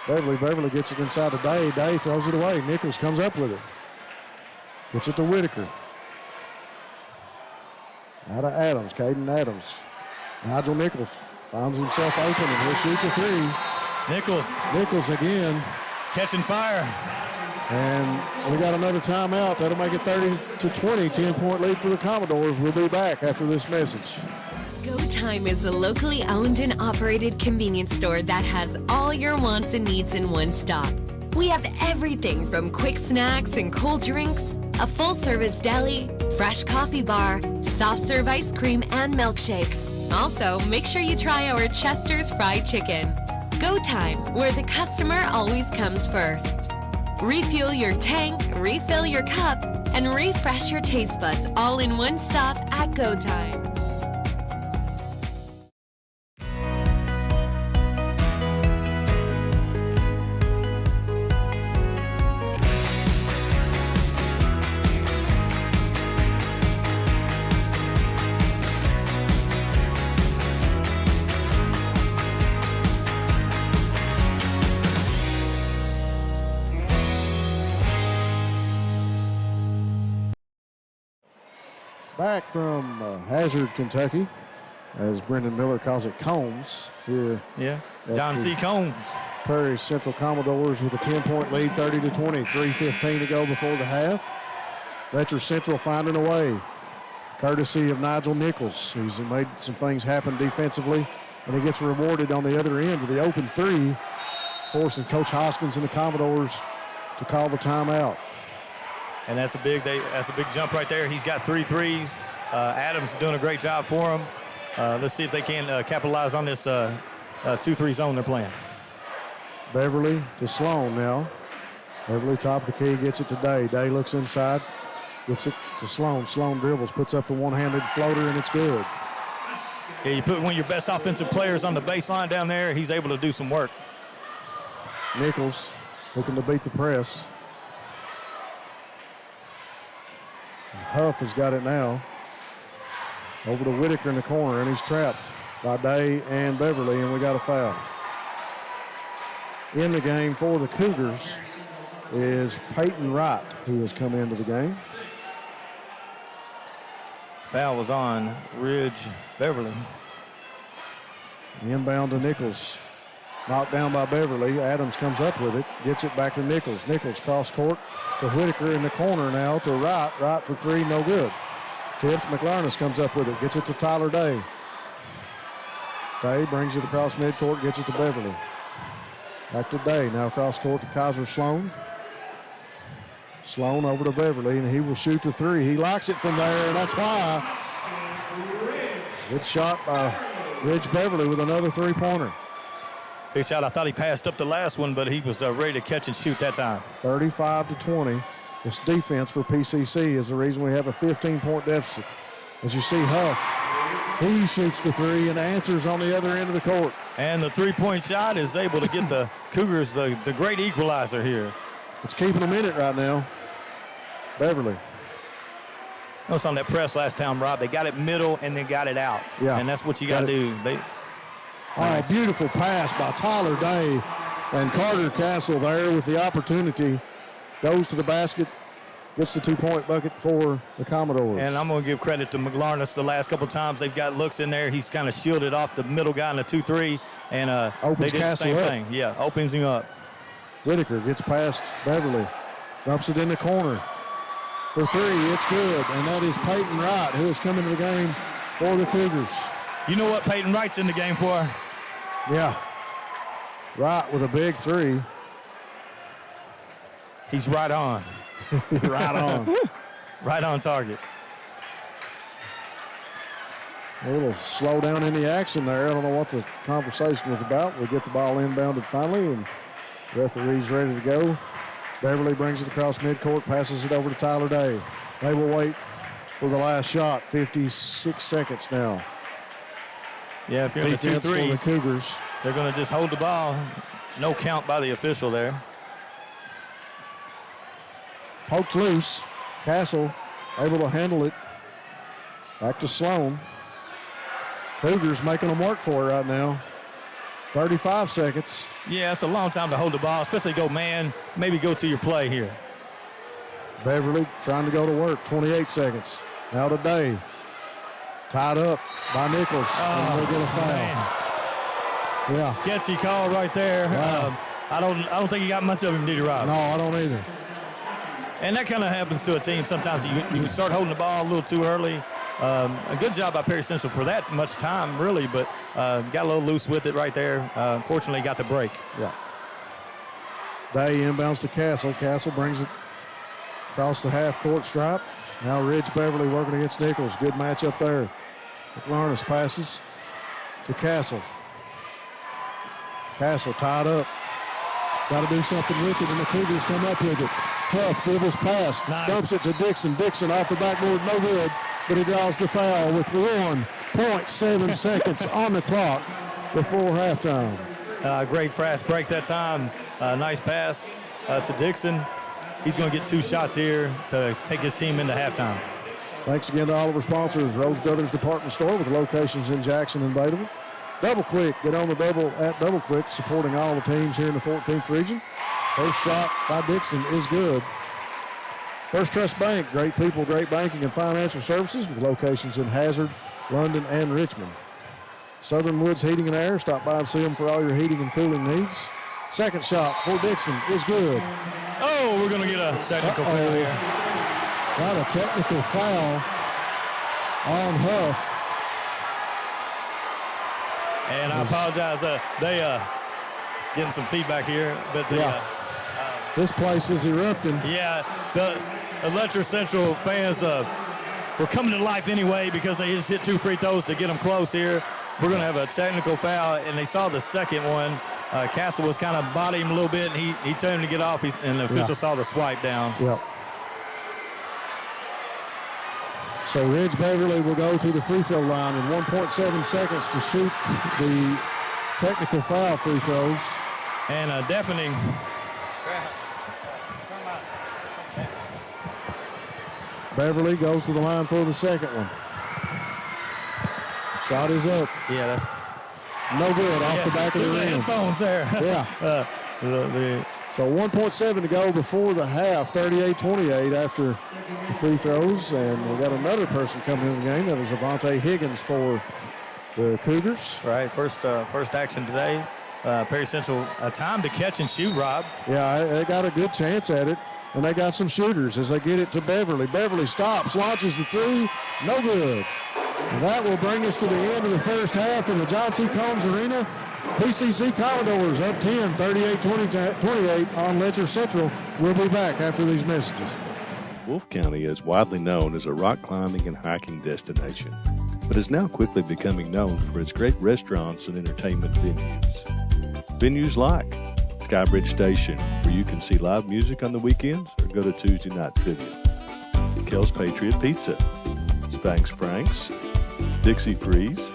Beverly. Beverly gets it inside to Day. Day throws it away. Nichols comes up with it. Gets it to Whitaker. Now to Adams, Caden Adams. Nigel Nichols finds himself open and he'll shoot the three. Nichols again. Catching fire. And we got another timeout. That'll make it 30-20. 10-point lead for the Commodores. We'll be back after this message. Go Time is a locally owned and operated convenience store that has all your wants and needs in one stop. We have everything from quick snacks and cold drinks, a full-service deli, fresh coffee bar, soft-serve ice cream, and milkshakes. Also, make sure you try our Chester's Fried Chicken. Go Time, where the customer always comes first. Refuel your tank, refill your cup, and refresh your taste buds all in one stop at Go Time. Back from Hazard, Kentucky, as Brendan Miller calls it, Combs here. Yeah, John C. Combs. Perry Central Commodores with a 10-point lead, 30-20. 3:15 to go before the half. Letcher Central finding a way, courtesy of Nigel Nichols. He's made some things happen defensively. and he gets rewarded on the other end with the open three, forcing Coach Hoskins and the Commodores to call the timeout. And that's a big jump right there. He's got 3 threes. Adams is doing a great job for him. Let's see if they can capitalize on this 2-3 zone they're playing. Beverly to Sloan now. Beverly top of the key, gets it to Day. Day looks inside, gets it to Sloan. Sloan dribbles, puts up the one-handed floater, and it's good. Yeah, you put one of your best offensive players on the baseline down there, he's able to do some work. Nichols looking to beat the press. Huff has got it now. Over to Whitaker in the corner, and he's trapped by Day and Beverly, and we got a foul. In the game for the Cougars is Peyton Wright, who has come into the game. Foul was on Ridge Beverly. Inbound to Nichols. Knocked down by Beverly. Adams comes up with it, gets it back to Nichols. Nichols cross court to Whitaker in the corner now to Wright. Wright for 3, no good. Tipped. McLarness comes up with it, gets it to Tyler Day. Day brings it across midcourt, gets it to Beverly. Back to Day, now across court to Kaiser Sloan. Sloan over to Beverly, and he will shoot the 3. He likes it from there, and that's why. Good shot by Ridge Beverly with another 3-pointer. Big shot. I thought he passed up the last one, but he was ready to catch and shoot that time. 35-20. This defense for PCC is the reason we have a 15-point deficit. As you see Huff, he shoots the 3 and answers on the other end of the court. And the 3-point shot is able to get the Cougars the great equalizer here. It's keeping them in it right now. Beverly. Notice on that press last time, Rob, they got it middle and they got it out. Yeah. And that's what you got to do. All right, beautiful pass by Tyler Day, and Carter Castle there with the opportunity. Goes to the basket, gets the 2-point bucket for the Commodores. And I'm going to give credit to McLarness the last couple times. They've got looks in there. He's kind of shielded off the middle guy in the 2-3. And opens they did Castle the same up. thing. Yeah, opens him up. Whitaker gets past Beverly, dumps it in the corner. For 3, it's good. And that is Peyton Wright, who has come into the game for the Cougars. You know what Peyton Wright's in the game for? Yeah. Wright with a big 3. He's right on. Right on. Right on target. A little slow down in the action there. I don't know what the conversation was about. We'll get the ball inbounded finally, and referee's ready to go. Beverly brings it across midcourt, passes it over to Tyler Day. They will wait for the last shot. 56 seconds now. Yeah, if you're in the Defense 2-3, for the Cougars. They're going to just hold the ball. No count by the official there. Poked loose. Castle able to handle it. Back to Sloan. Cougars making them work for it right now. 35 seconds. Yeah, it's a long time to hold the ball, especially go man. Maybe go to your play here. Beverly trying to go to work. 28 seconds. Now to Day. Tied up by Nichols. And they'll get a foul. Man. Yeah. Sketchy call right there. Wow. I don't think he got much of him, did he, Rob? No, I don't either. And that kind of happens to a team. Sometimes you can start holding the ball a little too early. A good job by Perry Central for that much time, really, but got a little loose with it right there. Unfortunately, got the break. Yeah. Day inbounds to Castle. Castle brings it across the half-court stripe. Now Ridge Beverly working against Nichols. Good matchup there. McLarness passes to Castle. Castle tied up. Got to do something with it, and the Cougars come up with it. Huff dribbles past, nice. Dumps it to Dixon. Dixon off the backboard, no good, but he draws the foul with 1.7 seconds on the clock before halftime. Great fast break that time. Nice pass to Dixon. He's going to get 2 shots here to take his team into halftime. Thanks again to all of our sponsors, Rose Brothers Department Store with locations in Jackson and Badeville. Double Quick, get on the double at Double Quick, supporting all the teams here in the 14th region. First shot by Dixon is good. First Trust Bank, great people, great banking and financial services with locations in Hazard, London, and Richmond. Southern Woods Heating and Air, stop by and see them for all your heating and cooling needs. Second shot for Dixon is good. Oh, we're going to get a technical foul here. Got a technical foul on Huff. And I apologize. They getting some feedback here, but this place is erupting. Yeah, the Letcher Central fans were coming to life anyway because they just hit 2 free throws to get them close here. We're going to have a technical foul, and they saw the second one. Castle was kind of bodying him a little bit, and he told him to get off, and the official saw the swipe down. Yep. So Ridge Beverly will go to the free throw line in 1.7 seconds to shoot the technical foul free throws. And a deafening. Beverly goes to the line for the second one. Shot is up. Yeah, that's no good off the back of the rim. Headphones there. Yeah. So 1.7 to go before the half, 38-28 after the free throws. And we got another person coming in the game. That is Avante Higgins for the Cougars. Right, first action today. Perry Central, a time to catch and shoot, Rob. Yeah, they got a good chance at it. And they got some shooters as they get it to Beverly. Beverly stops, launches the three, no good. And that will bring us to the end of the first half in the John C. Combs Arena. PCC Commodores up 10, 38-28 on Letcher Central. We'll be back after these messages. Wolfe County is widely known as a rock climbing and hiking destination, but is now quickly becoming known for its great restaurants and entertainment venues. Venues like Skybridge Station, where you can see live music on the weekends or go to Tuesday night trivia. Kel's Patriot Pizza, Spanx Frank's, Dixie Freeze,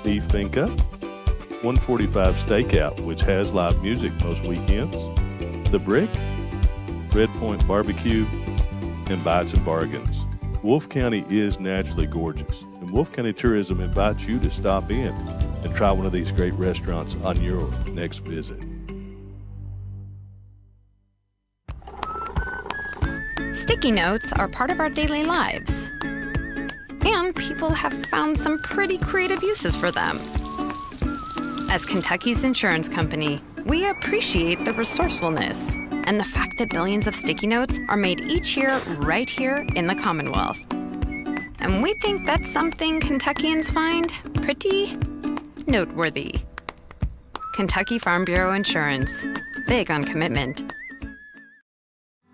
E Finca, 145 Stakeout, which has live music most weekends, The Brick, Red Point Barbecue, and Bites and Bargains. Wolfe County is naturally gorgeous, and Wolfe County Tourism invites you to stop in and try one of these great restaurants on your next visit. Sticky notes are part of our daily lives. And people have found some pretty creative uses for them. As Kentucky's insurance company, we appreciate the resourcefulness and the fact that billions of sticky notes are made each year right here in the Commonwealth. And we think that's something Kentuckians find pretty noteworthy. Kentucky Farm Bureau Insurance. Big on commitment.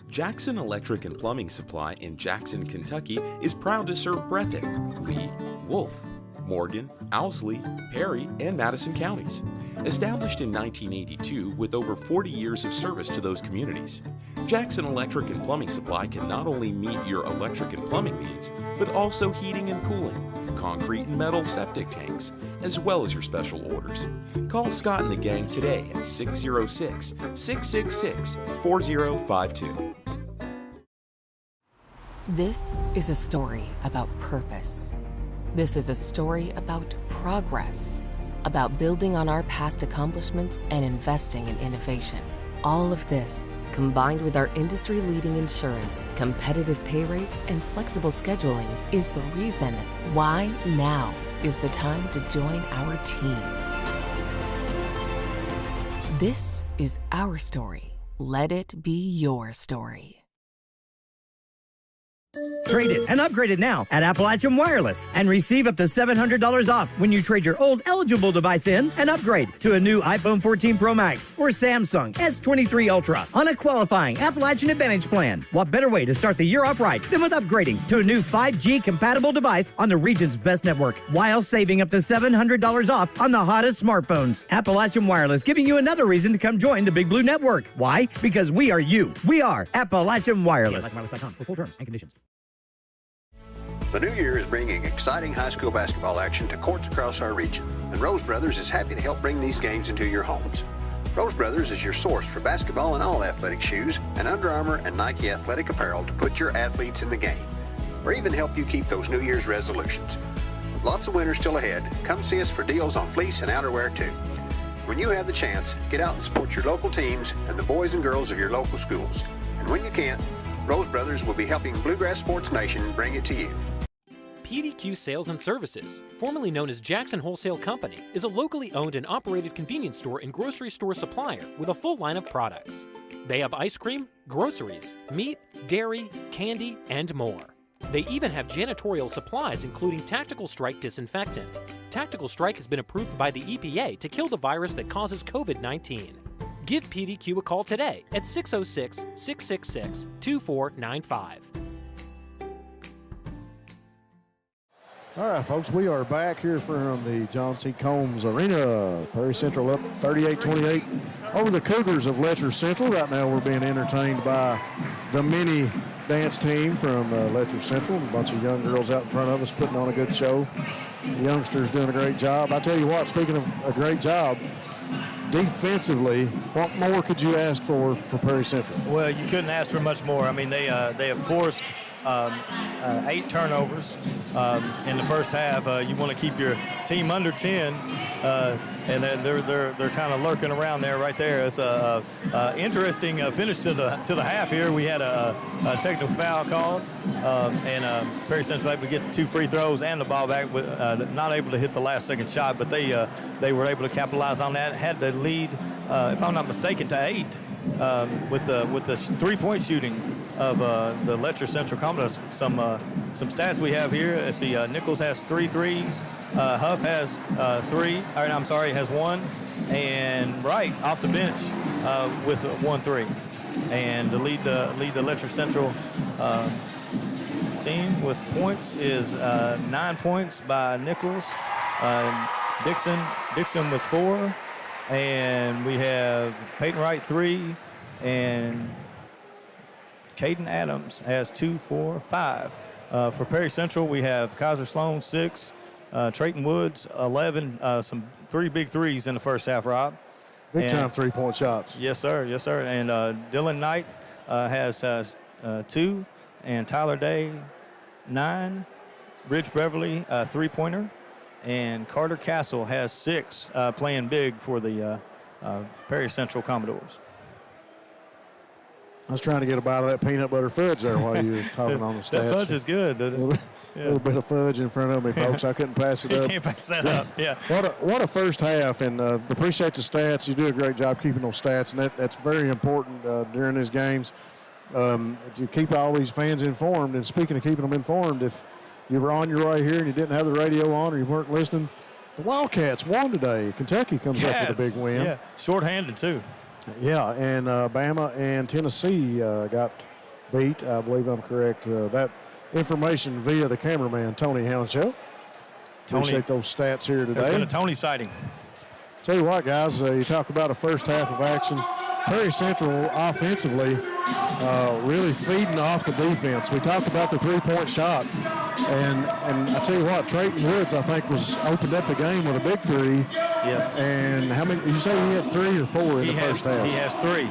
Jackson Electric and Plumbing Supply in Jackson, Kentucky is proud to serve Breathitt, Lee, Wolfe, Morgan, Owsley, Perry, and Madison counties. Established in 1982 with over 40 years of service to those communities, Jackson Electric and Plumbing Supply can not only meet your electric and plumbing needs, but also heating and cooling, concrete and metal septic tanks, as well as your special orders. Call Scott and the gang today at 606-666-4052. This is a story about purpose. This is a story about progress, about building on our past accomplishments and investing in innovation. All of this, combined with our industry-leading insurance, competitive pay rates, and flexible scheduling, is the reason why now is the time to join our team. This is our story. Let it be your story. Trade it and upgrade it now at Appalachian Wireless and receive up to $700 off when you trade your old eligible device in and upgrade to a new iPhone 14 Pro Max or Samsung S23 Ultra on a qualifying Appalachian Advantage plan. What better way to start the year off right than with upgrading to a new 5G compatible device on the region's best network while saving up to $700 off on the hottest smartphones. Appalachian Wireless giving you another reason to come join the Big Blue Network. Why? Because we are you. We are Appalachian Wireless. Wireless.com for full terms and conditions. The new year is bringing exciting high school basketball action to courts across our region, and Rose Brothers is happy to help bring these games into your homes. Rose Brothers is your source for basketball and all athletic shoes and Under Armour and Nike athletic apparel to put your athletes in the game, or even help you keep those New Year's resolutions. With lots of winters still ahead, come see us for deals on fleece and outerwear too. When you have the chance, get out and support your local teams and the boys and girls of your local schools. And when you can't, Rose Brothers will be helping Bluegrass Sports Nation bring it to you. PDQ Sales and Services, formerly known as Jackson Wholesale Company, is a locally owned and operated convenience store and grocery store supplier with a full line of products. They have ice cream, groceries, meat, dairy, candy, and more. They even have janitorial supplies, including Tactical Strike disinfectant. Tactical Strike has been approved by the EPA to kill the virus that causes COVID-19. Give PDQ a call today at 606-666-2495. All right, folks, we are back here from the John C. Combs Arena. Perry Central up 38-28 over the Cougars of Letcher Central. Right now we're being entertained by the mini dance team from Letcher Central. A bunch of young girls out in front of us putting on a good show. The youngsters doing a great job. I tell you what, speaking of a great job, defensively, what more could you ask for Perry Central? Well, you couldn't ask for much more. I mean, they have forced 8 turnovers in the first half. You want to keep your team under 10, and then they're kind of lurking around there, right there. It's a interesting finish to the half here. We had a technical foul called, and Perry Central able to get 2 free throws and the ball back, with not able to hit the last second shot, but they were able to capitalize on that. Had the lead, if I'm not mistaken, to 8 with the 3-point shooting of the Letcher Central Commodores. Some stats we have here. Let's see, Nichols has 3 threes. Huff has 3. Has 1. And Wright off the bench with 1 3. And to lead the Letcher Central team with points is 9 points by Nichols. Dixon with 4. And we have Peyton Wright 3, and Caden Adams has 2, 4, 5. For Perry Central, we have Kaiser Sloan 6, Trayton Woods 11. Some 3 big threes in the first half, Rob. Big time 3-point shots. Yes, sir. Yes, sir. And Dylan Knight has 2, and Tyler Day 9. Rich Beverly 3-pointer. And Carter Castle has 6, playing big for the Perry Central Commodores. I was trying to get a bite of that peanut butter fudge there while you were talking on the stats. That fudge is good. A little bit of fudge in front of me, folks. I couldn't pass it up. You can't pass that up, yeah. What a first half, and appreciate the stats. You do a great job keeping those stats, and that's very important during these games to keep all these fans informed. And speaking of keeping them informed, if you were on your way here and you didn't have the radio on or you weren't listening, the Wildcats won today. Kentucky comes up with a big win. Yeah, shorthanded too. Yeah, and Bama and Tennessee got beat. I believe I'm correct. That information via the cameraman, Tony Hounshaw. Appreciate those stats here today. There's been a Tony sighting. Tell you what, guys, you talk about a first half of action. Perry Central offensively really feeding off the defense. We talked about the 3-point shot. And I tell you what, Trayton Woods, I think, was opened up the game with a big 3. Yes. And how many? You say he had 3 or 4 in the first half? He has 3.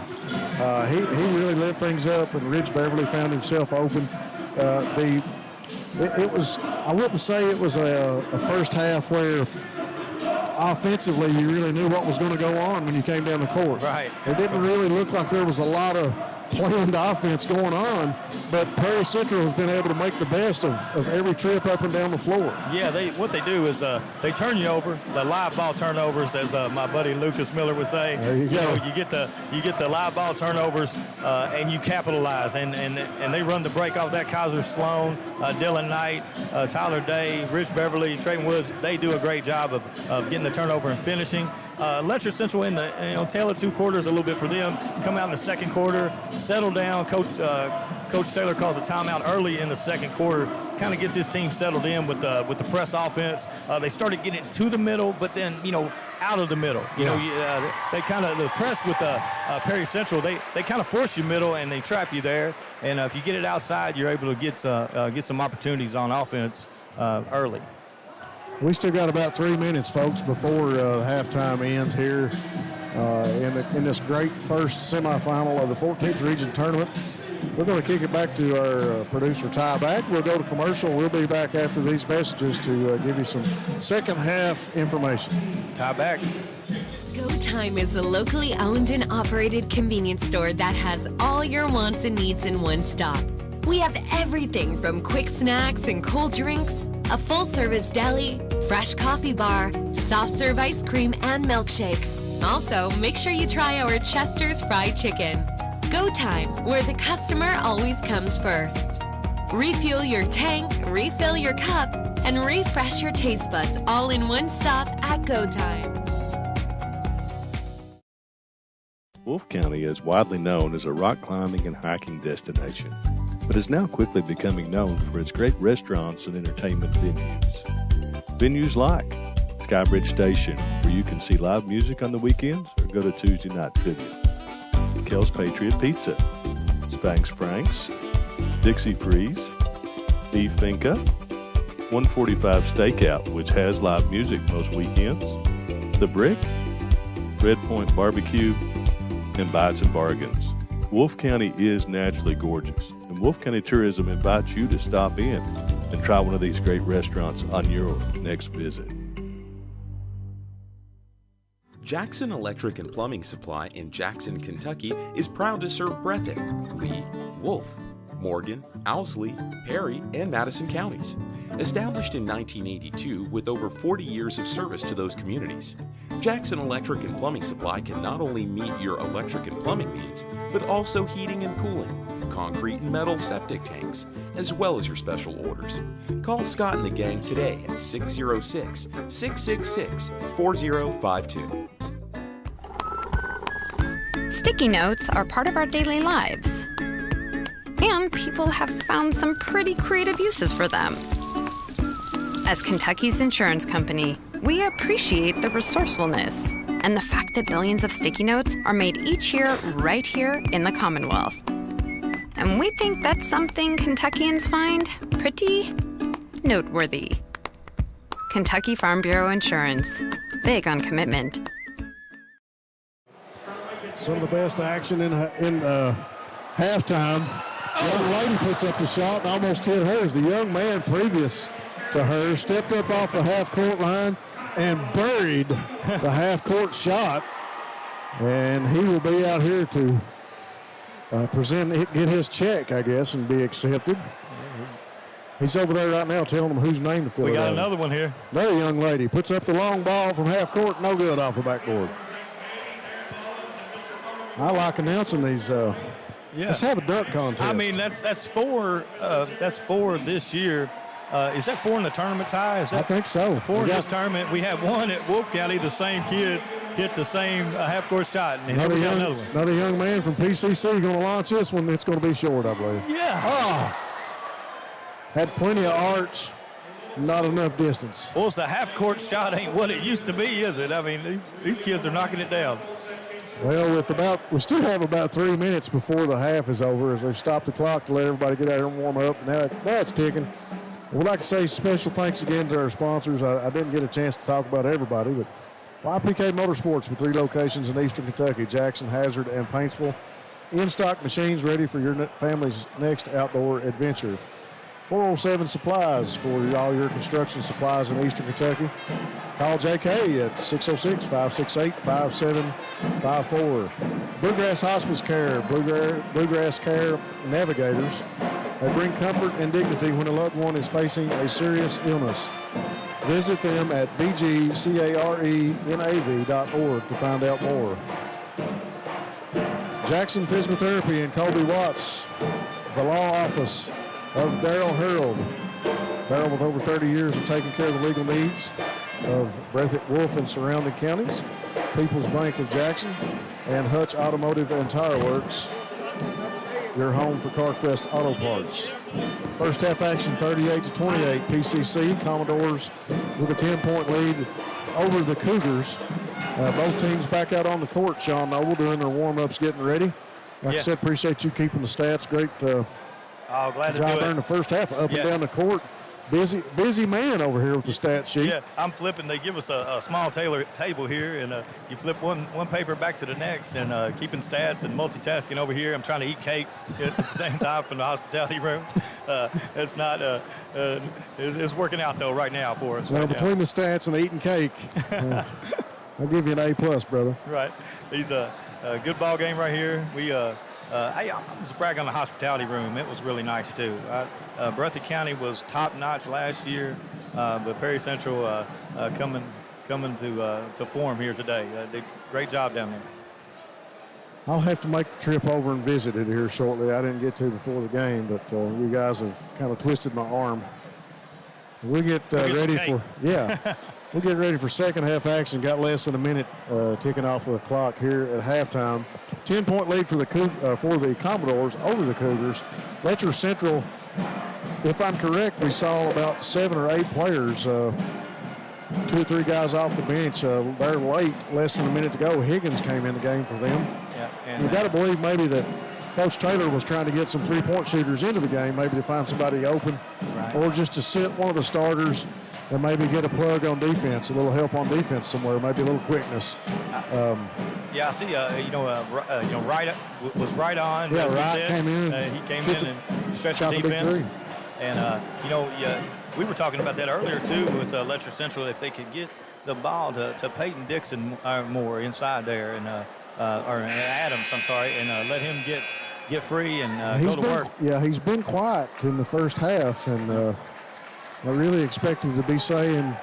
He really lit things up, and Rich Beverly found himself open. It was, I wouldn't say it was a first half where offensively you really knew what was going to go on when you came down the court. Right. It didn't really look like there was a lot of planned offense going on, but Perry Central has been able to make the best of every trip up and down the floor. Yeah, what they do is they turn you over, the live ball turnovers, as my buddy Lucas Miller would say. There you go. You get the live ball turnovers, and you capitalize, and they run the break off that. Kaiser Sloan, Dylan Knight, Tyler Day, Rich Beverly, Trayton Woods. They do a great job of getting the turnover and finishing. Letcher Central in the tail of 2 quarters a little bit for them. Come out in the second quarter, settle down. Coach Taylor calls a timeout early in the second quarter. Kind of gets his team settled in with the press offense. They started getting to the middle, but then out of the middle. They kind of the press with Perry Central. They kind of force you middle and they trap you there. And if you get it outside, you're able to get some opportunities on offense early. We still got about 3 minutes, folks, before halftime ends here in this great first semifinal of the 14th Region Tournament. We're going to kick it back to our producer, Ty Back. We'll go to commercial. We'll be back after these messages to give you some second half information. Ty Back. Go Time is a locally owned and operated convenience store that has all your wants and needs in one stop. We have everything from quick snacks and cold drinks, a full-service deli, fresh coffee bar, soft-serve ice cream, and milkshakes. Also, make sure you try our Chester's Fried Chicken. Go Time, where the customer always comes first. Refuel your tank, refill your cup, and refresh your taste buds all in one stop at Go Time. Wolfe County is widely known as a rock climbing and hiking destination, but is now quickly becoming known for its great restaurants and entertainment venues. Venues like Skybridge Station, where you can see live music on the weekends or go to Tuesday night trivia. Kel's Patriot Pizza, Spanx Frank's, Dixie Freeze, Beef Finca, 145 Stakeout, which has live music most weekends, The Brick, Red Point Barbecue, and Bites and Bargains. Wolfe County is naturally gorgeous, and Wolfe County Tourism invites you to stop in and try one of these great restaurants on your next visit. Jackson Electric and Plumbing Supply in Jackson, Kentucky is proud to serve Breathitt, Lee, Wolfe, Morgan, Owsley, Perry, and Madison counties. Established in 1982 with over 40 years of service to those communities, Jackson Electric and Plumbing Supply can not only meet your electric and plumbing needs, but also heating and cooling, concrete and metal septic tanks, as well as your special orders. Call Scott and the gang today at 606-666-4052. Sticky notes are part of our daily lives, and people have found some pretty creative uses for them. As Kentucky's insurance company, we appreciate the resourcefulness and the fact that billions of sticky notes are made each year right here in the Commonwealth. And we think that's something Kentuckians find pretty noteworthy. Kentucky Farm Bureau Insurance, big on commitment. Some of the best action in halftime. Young lady puts up the shot and almost hit hers. The young man previous to her stepped up off the half-court line and buried the half-court shot. And he will be out here to get his check, I guess, and be accepted. He's over there right now telling them whose name to fill We it got out. another one here. Another young lady puts up the long ball from half-court, no good off the backboard. I like announcing these. Let's have a dunk contest. I mean, that's four this year. Is that four in the tournament, Ty? I think so. Four in this tournament. We had one at Wolfe County. The same kid hit the same half-court shot, and another another one. Another young man from PCC going to launch this one. It's going to be short, I believe. Yeah. Had plenty of arch, not enough distance. Well, the half-court shot ain't what it used to be, is it? I mean, these kids are knocking it down. Well, we still have about 3 minutes before the half is over, as they've stopped the clock to let everybody get out here and warm up. Now it's ticking. We'd like to say special thanks again to our sponsors. I didn't get a chance to talk about everybody, but YPK Motorsports with 3 locations in eastern Kentucky, Jackson, Hazard, and Paintsville. In-stock machines ready for your family's next outdoor adventure. 407 Supplies for all your construction supplies in eastern Kentucky. Call JK at 606-568-5754. Bluegrass Hospice Care, Bluegrass Care Navigators. They bring comfort and dignity when a loved one is facing a serious illness. Visit them at bgcarenav.org to find out more. Jackson Physiotherapy and Colby Watts, the law office of Darrell Harold. Darrell with over 30 years of taking care of the legal needs of Breathitt, Wolfe, and surrounding counties. People's Bank of Jackson and Hutch Automotive and Tire Works, your home for CarQuest Auto Parts. First half action 38-28. PCC Commodores with a 10-point lead over the Cougars. Both teams back out on the court, Sean Noble, doing their warm-ups, getting ready. Like I said, appreciate you keeping the stats. Great glad job to do there in the first half, up and down the court. Busy man over here with the stat sheet. Yeah, I'm flipping. They give us a small table here, and you flip one paper back to the next, and keeping stats and multitasking over here. I'm trying to eat cake at the same time from the hospitality room. It's not. It's working out though right now for us. Well, between the stats and eating cake, I'll give you an A+, brother. Right. He's a good ball game right here. I was bragging on the hospitality room. It was really nice too. Breathitt County was top notch last year, but Perry Central coming to form here today. They did a great job down there. I'll have to make the trip over and visit it here shortly. I didn't get to before the game, but you guys have kind of twisted my arm. We'll get ready for we'll get ready for second half action. Got less than a minute ticking off the clock here at halftime. 10-point lead for the Commodores over the Cougars. Letcher Central, if I'm correct, we saw about 7 or 8 players, 2 or 3 guys off the bench. They're late, less than a minute to go. Higgins came in the game for them. Yeah, and you got to believe maybe that Coach Taylor was trying to get some 3-point shooters into the game, maybe to find somebody open, or just to sit one of the starters and maybe get a plug on defense, a little help on defense somewhere, maybe a little quickness. Yeah, I see. Wright was right on. Yeah, Wright came in. He came in and stretched the defense. And we were talking about that earlier too with Letcher Central. If they could get the ball to Peyton Dixon more inside there, and or Adams, I'm sorry, and let him get free and go to work. Yeah, he's been quiet in the first half, and I really expected to be saying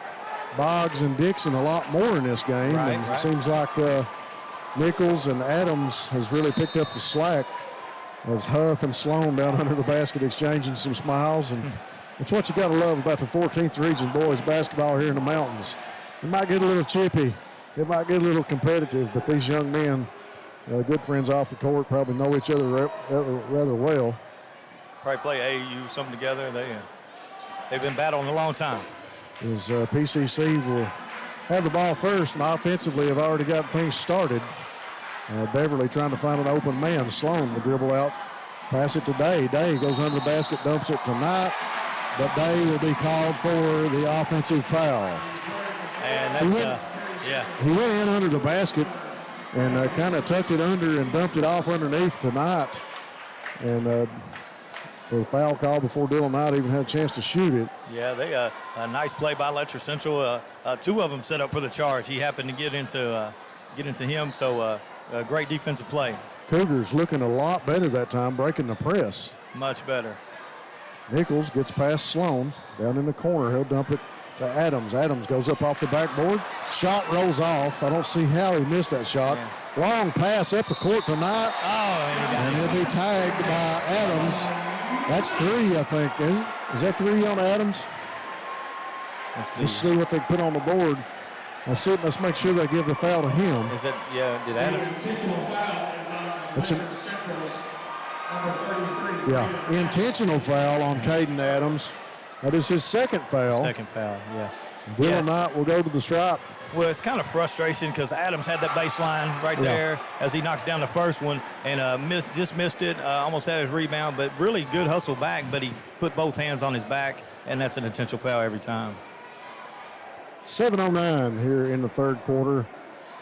Boggs and Dixon a lot more in this game. It seems like Nichols and Adams has really picked up the slack as Huff and Sloan down under the basket exchanging some smiles. And it's what you got to love about the 14th Region boys basketball here in the mountains. It might get a little chippy. It might get a little competitive, but these young men, good friends off the court, probably know each other rather well. Probably play AAU something together. They've been battling a long time. As PCC will have the ball first, and offensively have already got things started. Beverly trying to find an open man. Sloan will dribble out, pass it to Day. Day goes under the basket, dumps it to Knight, but Day will be called for the offensive foul. And he went in under the basket and kind of tucked it under and dumped it off underneath to Knight. And the foul call before Dylan Knight even had a chance to shoot it. Yeah, a nice play by Letcher Central. 2 of them set up for the charge. He happened to get into him, so a great defensive play. Cougars looking a lot better that time, breaking the press. Much better. Nichols gets past Sloan down in the corner. He'll dump it to Adams. Adams goes up off the backboard. Shot rolls off. I don't see how he missed that shot. Yeah. Long pass up the court to Knight. And he'll be tagged by Adams. That's 3, I think. Is that 3 on Adams? Let's see what they put on the board. Let's make sure they give the foul to him. Is that, did Adams? Intentional foul is on Central's number 33. Yeah, intentional foul on Caden Adams. That is his second foul. Second foul, yeah. Dylan Knight will go to the stripe. Well, it's kind of frustration because Adams had that baseline right there as he knocks down the first one and just missed it, almost had his rebound, but really good hustle back, but he put both hands on his back, and that's an intentional foul every time. 7:09 here in the third quarter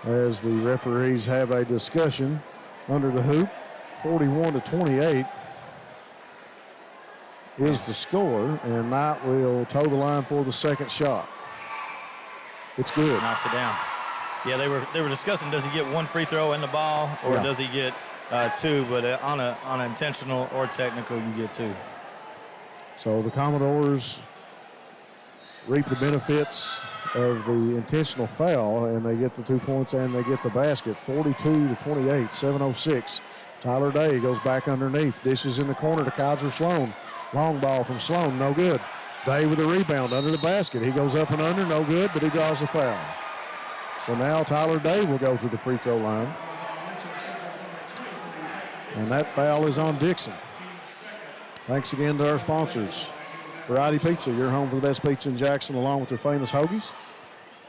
as the referees have a discussion under the hoop. 41-28 is the score, and Knight will toe the line for the second shot. It's good. Knocks it down. Yeah, they were discussing, does he get 1 free throw in the ball or does he get 2? But on an intentional or technical, you get 2. So the Commodores reap the benefits of the intentional foul, and they get the 2 points and they get the basket. 42-28, 7:06. Tyler Day goes back underneath, dishes in the corner to Kaiser Sloan. Long ball from Sloan, no good. Day with a rebound under the basket. He goes up and under, no good, but he draws the foul. So now Tyler Day will go to the free throw line. And that foul is on Dixon. Thanks again to our sponsors. Variety Pizza, your home for the best pizza in Jackson, along with their famous hoagies.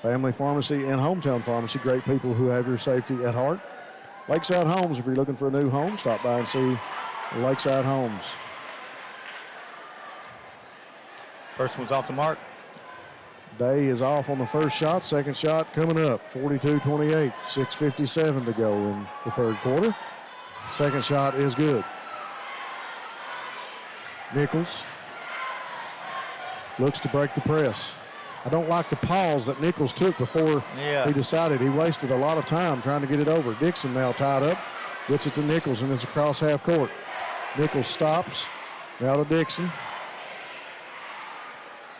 Family Pharmacy and Hometown Pharmacy, great people who have your safety at heart. Lakeside Homes, if you're looking for a new home, stop by and see Lakeside Homes. First one's off the mark. Day is off on the first shot. Second shot coming up. 42-28. 6:57 to go in the third quarter. Second shot is good. Nichols looks to break the press. I don't like the pause that Nichols took before he decided. He wasted a lot of time trying to get it over. Dixon now tied up. Gets it to Nichols, and it's across half court. Nichols stops. Now to Dixon.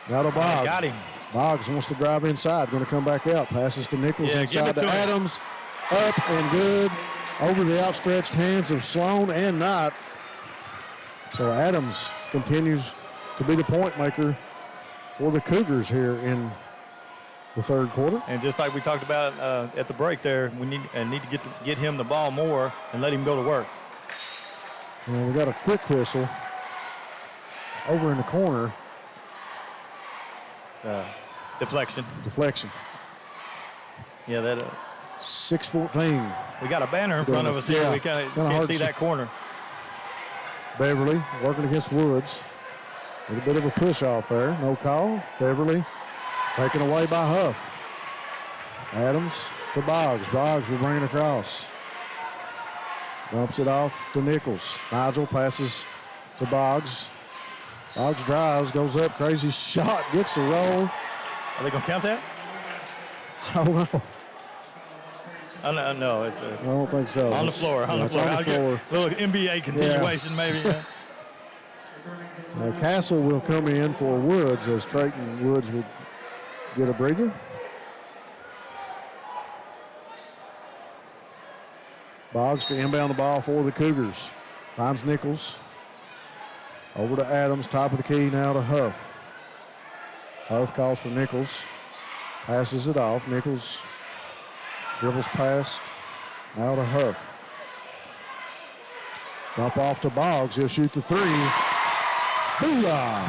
Now to Boggs. Got him. Boggs wants to drive inside. Going to come back out. Passes to Nichols inside to Adams. Up and good over the outstretched hands of Sloan and Knott. So Adams continues to be the point maker for the Cougars here in the third quarter. And just like we talked about at the break there, we need to get him the ball more and let him go to work. And we got a quick whistle over in the corner. Deflection. Yeah, that 6:14. we got a banner in front of us here. Yeah, We can't see that corner. Beverly working against Woods. A little bit of a push off there. No call. Beverly taken away by Huff. Adams to Boggs. Boggs will bring it across. Dumps it off to Nichols. Nigel passes to Boggs. Boggs drives, goes up, crazy shot, gets the roll. Are they going to count that? I don't know. No, it's I don't think so. on the floor. On the floor. On the floor. A little NBA continuation, maybe. Yeah. Now Castle will come in for Woods as Trayton Woods will get a breather. Boggs to inbound the ball for the Cougars. Finds Nichols. Over to Adams, top of the key now to Huff. Huff calls for Nichols. Passes it off. Nichols dribbles past. Now to Huff. Dump off to Boggs. He'll shoot the three. Booyah!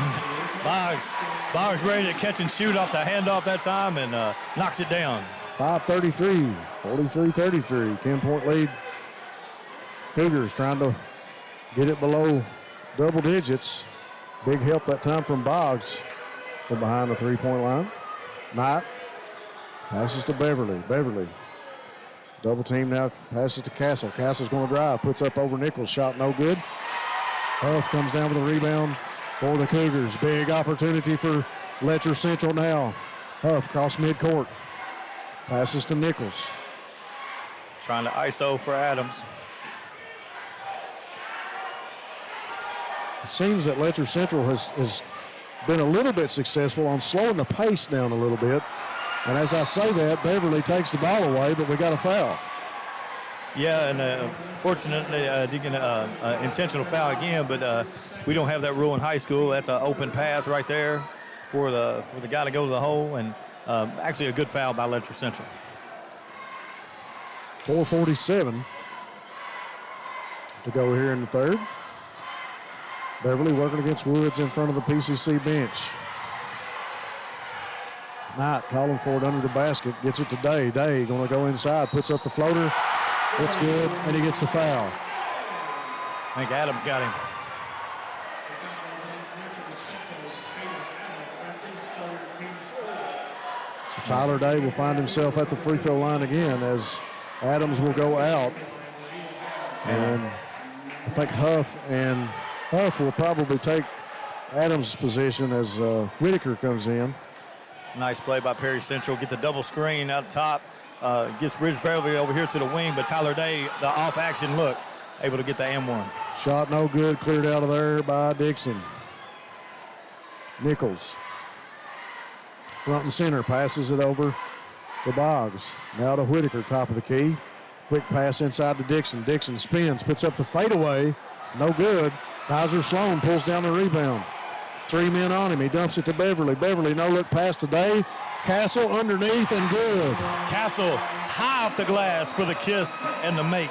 Boggs ready to catch and shoot off the handoff that time and knocks it down. 5:33, 43-33, 10-point lead. Cougars trying to get it below double digits. Big help that time from Boggs from behind the three-point line. Knight passes to Beverly. Beverly double team now, passes to Castle. Castle's going to drive, puts up over Nichols. Shot no good. Huff comes down with a rebound for the Cougars. Big opportunity for Letcher Central now. Huff cross midcourt. Passes to Nichols. Trying to ISO for Adams. It seems that Letcher Central has been a little bit successful on slowing the pace down a little bit. And as I say that, Beverly takes the ball away, but we got a foul. Yeah, and fortunately, intentional foul again, but we don't have that rule in high school. That's an open path right there for the guy to go to the hole, and actually a good foul by Letcher Central. 4:47 to go here in the third. Beverly working against Woods in front of the PCC bench. Knight calling for it under the basket, gets it to Day. Day going to go inside, puts up the floater. It's good, and he gets the foul. I think Adams got him. So Tyler Day will find himself at the free throw line again as Adams will go out. And I think Huff will probably take Adams' position as Whitaker comes in. Nice play by Perry Central. Get the double screen out top. Gets Ridge Beverly over here to the wing, but Tyler Day, the off-action look, able to get the M1. Shot no good, cleared out of there by Dixon. Nichols, front and center, passes it over to Boggs. Now to Whitaker, top of the key. Quick pass inside to Dixon. Dixon spins, puts up the fadeaway. No good. Kaiser Sloan pulls down the rebound. 3 men on him. He dumps it to Beverly. Beverly, no look pass today. Castle underneath and good. Castle high off the glass for the kiss and the make.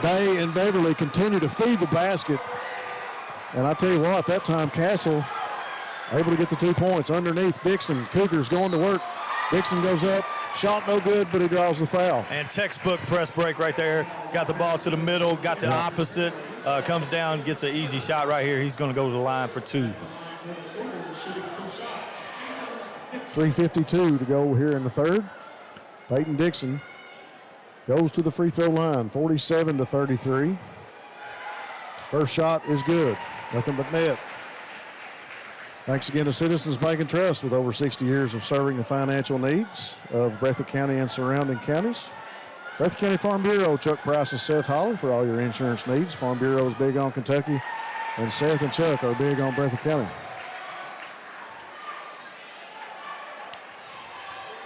Day and Beverly continue to feed the basket. And I tell you what, that time Castle able to get the 2 points underneath Dixon. Cougars going to work. Dixon goes up. Shot no good, but he draws the foul. And textbook press break right there. Got the ball to the middle, got the opposite. Comes down, gets an easy shot right here. He's going to go to the line for 2. 3:52 to go here in the third. Peyton Dixon goes to the free throw line, 47-33. First shot is good, nothing but net. Thanks again to Citizens Bank and Trust with over 60 years of serving the financial needs of Breathitt County and surrounding counties. Breathitt County Farm Bureau, Chuck Price and Seth Holland for all your insurance needs. Farm Bureau is big on Kentucky, and Seth and Chuck are big on Breathitt County.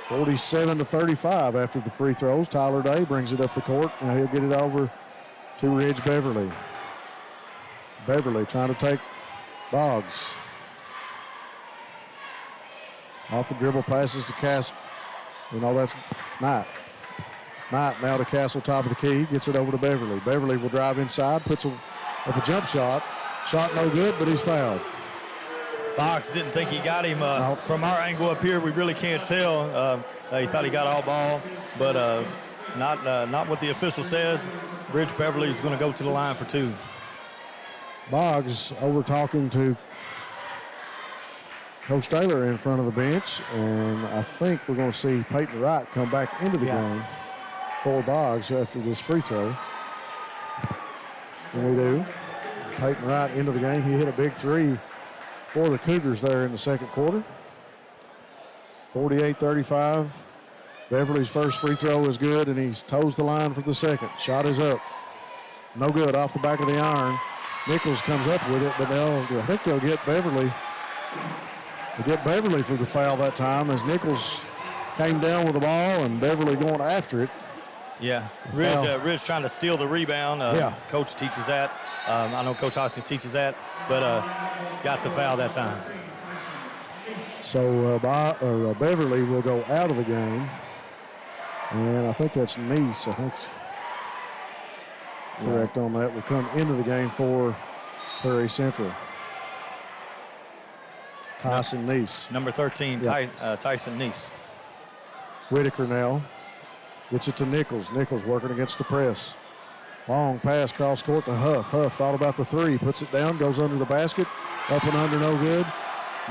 47-35 after the free throws. Tyler Day brings it up the court. Now he'll get it over to Ridge Beverly. Beverly trying to take Boggs. Off the dribble, passes to Castle. You know, that's Knight. Knight now to Castle, top of the key, gets it over to Beverly. Beverly will drive inside, puts up a jump shot. Shot no good, but he's fouled. Boggs didn't think he got him. From our angle up here, we really can't tell. He thought he got all ball, but not what the official says. Ridge Beverly is going to go to the line for 2. Boggs over talking to Coach Taylor in front of the bench, and I think we're going to see Peyton Wright come back into the game for Boggs after this free throw. And we do. Peyton Wright into the game. He hit a big 3 for the Cougars there in the second quarter. 48-35. Beverly's first free throw is good, and he's toes the line for the second. Shot is up. No good, off the back of the iron. Nichols comes up with it, but I think they'll get Beverly. They get Beverly for the foul that time as Nichols came down with the ball and Beverly going after it. Yeah, Ridge trying to steal the rebound. Coach teaches that. I know Coach Hoskins teaches that, but got the foul that time. So Beverly will go out of the game, and I think that's Neese. I think correct on that. Will come into the game for Prairie Central. Tyson Neese. Number 13, Tyson Neese. Whitaker now gets it to Nichols. Nichols working against the press. Long pass cross court to Huff. Huff thought about the 3, puts it down, goes under the basket. Up and under, no good.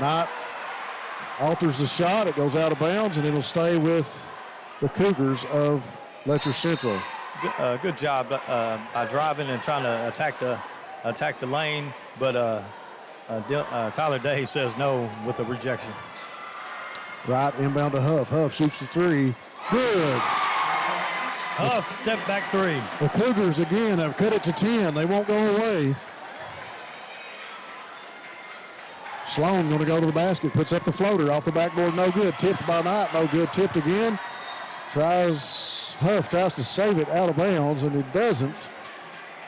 Knight alters the shot. It goes out of bounds, and it'll stay with the Cougars of Letcher Central. Good job by driving and trying to attack the lane, but Tyler Day says no with a rejection. Right inbound to Huff. Huff shoots the 3. Good. Huff, step back 3. The Cougars again have cut it to 10. They won't go away. Sloan going to go to the basket, puts up the floater off the backboard, no good. Tipped by Knight, no good. Tipped again. Huff tries to save it out of bounds, and he doesn't.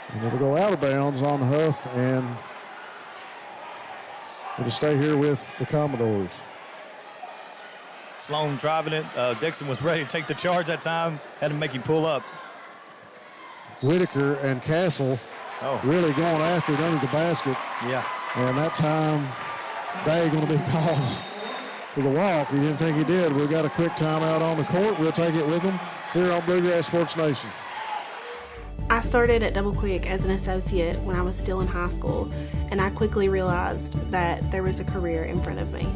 And it'll go out of bounds on Huff, and it'll stay here with the Commodores. Sloan driving it. Dixon was ready to take the charge that time. Had to make him pull up. Whitaker and Castle really going after it under the basket. Yeah. And that time, Day going to be called for the walk. He didn't think he did. We've got a quick timeout on the court. We'll take it with him here on Bluegrass Sports Nation. I started at Double Quick as an associate when I was still in high school, and I quickly realized that there was a career in front of me.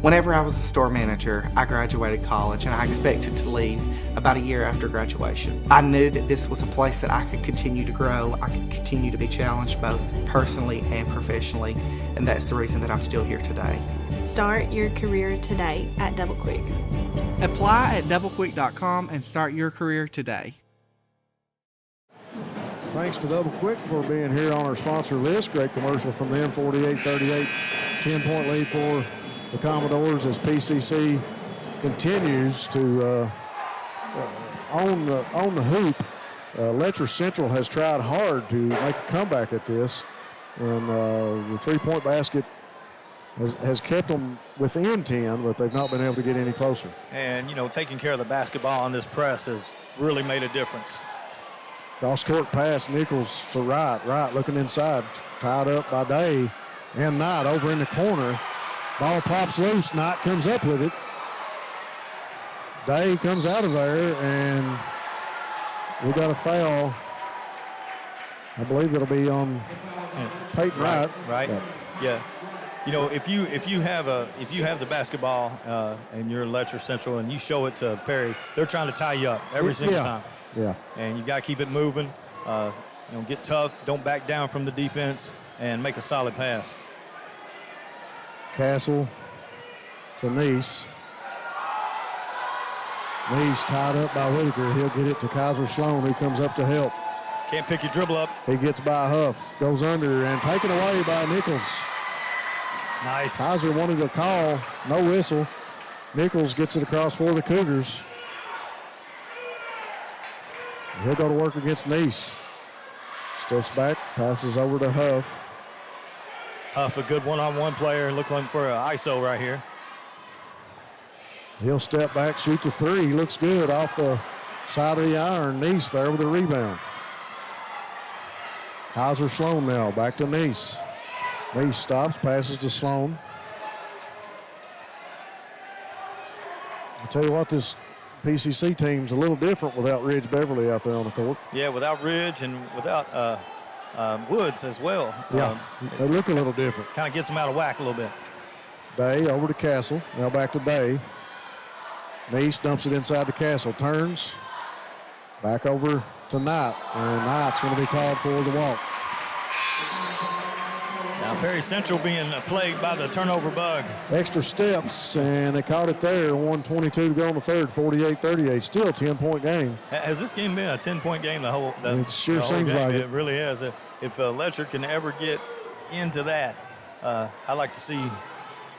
Whenever I was a store manager, I graduated college and I expected to leave about a year after graduation. I knew that this was a place that I could continue to grow, I could continue to be challenged both personally and professionally, and that's the reason that I'm still here today. Start your career today at Double Quick. Apply at doublequick.com and start your career today. Thanks to Double Quick for being here on our sponsor list. Great commercial from them, 48-38, 10-point lead for the Commodores as PCC continues to own the hoop. Letcher Central has tried hard to make a comeback at this, and the three-point basket has kept them within 10, but they've not been able to get any closer. And, taking care of the basketball on this press has really made a difference. Cross-court pass, Nichols to Wright. Wright looking inside, tied up by Day and Knight over in the corner. Ball pops loose. Knight comes up with it. Day comes out of there, and we got a foul. I believe it'll be on Peyton Wright. Right. Yeah. If you have the basketball and you're Letcher Central and you show it to Perry, they're trying to tie you up every single time. Yeah. And you got to keep it moving. Get tough. Don't back down from the defense and make a solid pass. Castle to Neese. Neese tied up by Whitaker. He'll get it to Kaiser Sloan, who comes up to help. Can't pick your dribble up. He gets by Huff, goes under, and taken away by Nichols. Nice. Kaiser wanted a call, no whistle. Nichols gets it across for the Cougars. He'll go to work against Neese. Steps back, passes over to Huff. Huff, a good one-on-one player, looking for an ISO right here. He'll step back, shoot the three. Looks good off the side of the iron. Neese there with a rebound. Kaiser Sloan now, back to Neese. Neese stops, passes to Sloan. I'll tell you what, this PCC team's a little different without Ridge Beverly out there on the court. Yeah, without Ridge and without Woods as well. Yeah, they look a little different. Kind of gets them out of whack a little bit. Day over to Castle. Now back to Day. Neese dumps it inside the Castle. Turns. Back over to Knight. And Knight's going to be called for the walk. Now Perry Central being plagued by the turnover bug. Extra steps, and they caught it there. 1:22 to go in the third, 48-38. Still a 10-point game. Has this game been a 10-point game It sure seems game? like it. It really has. If Letcher can ever get into that, I'd like to see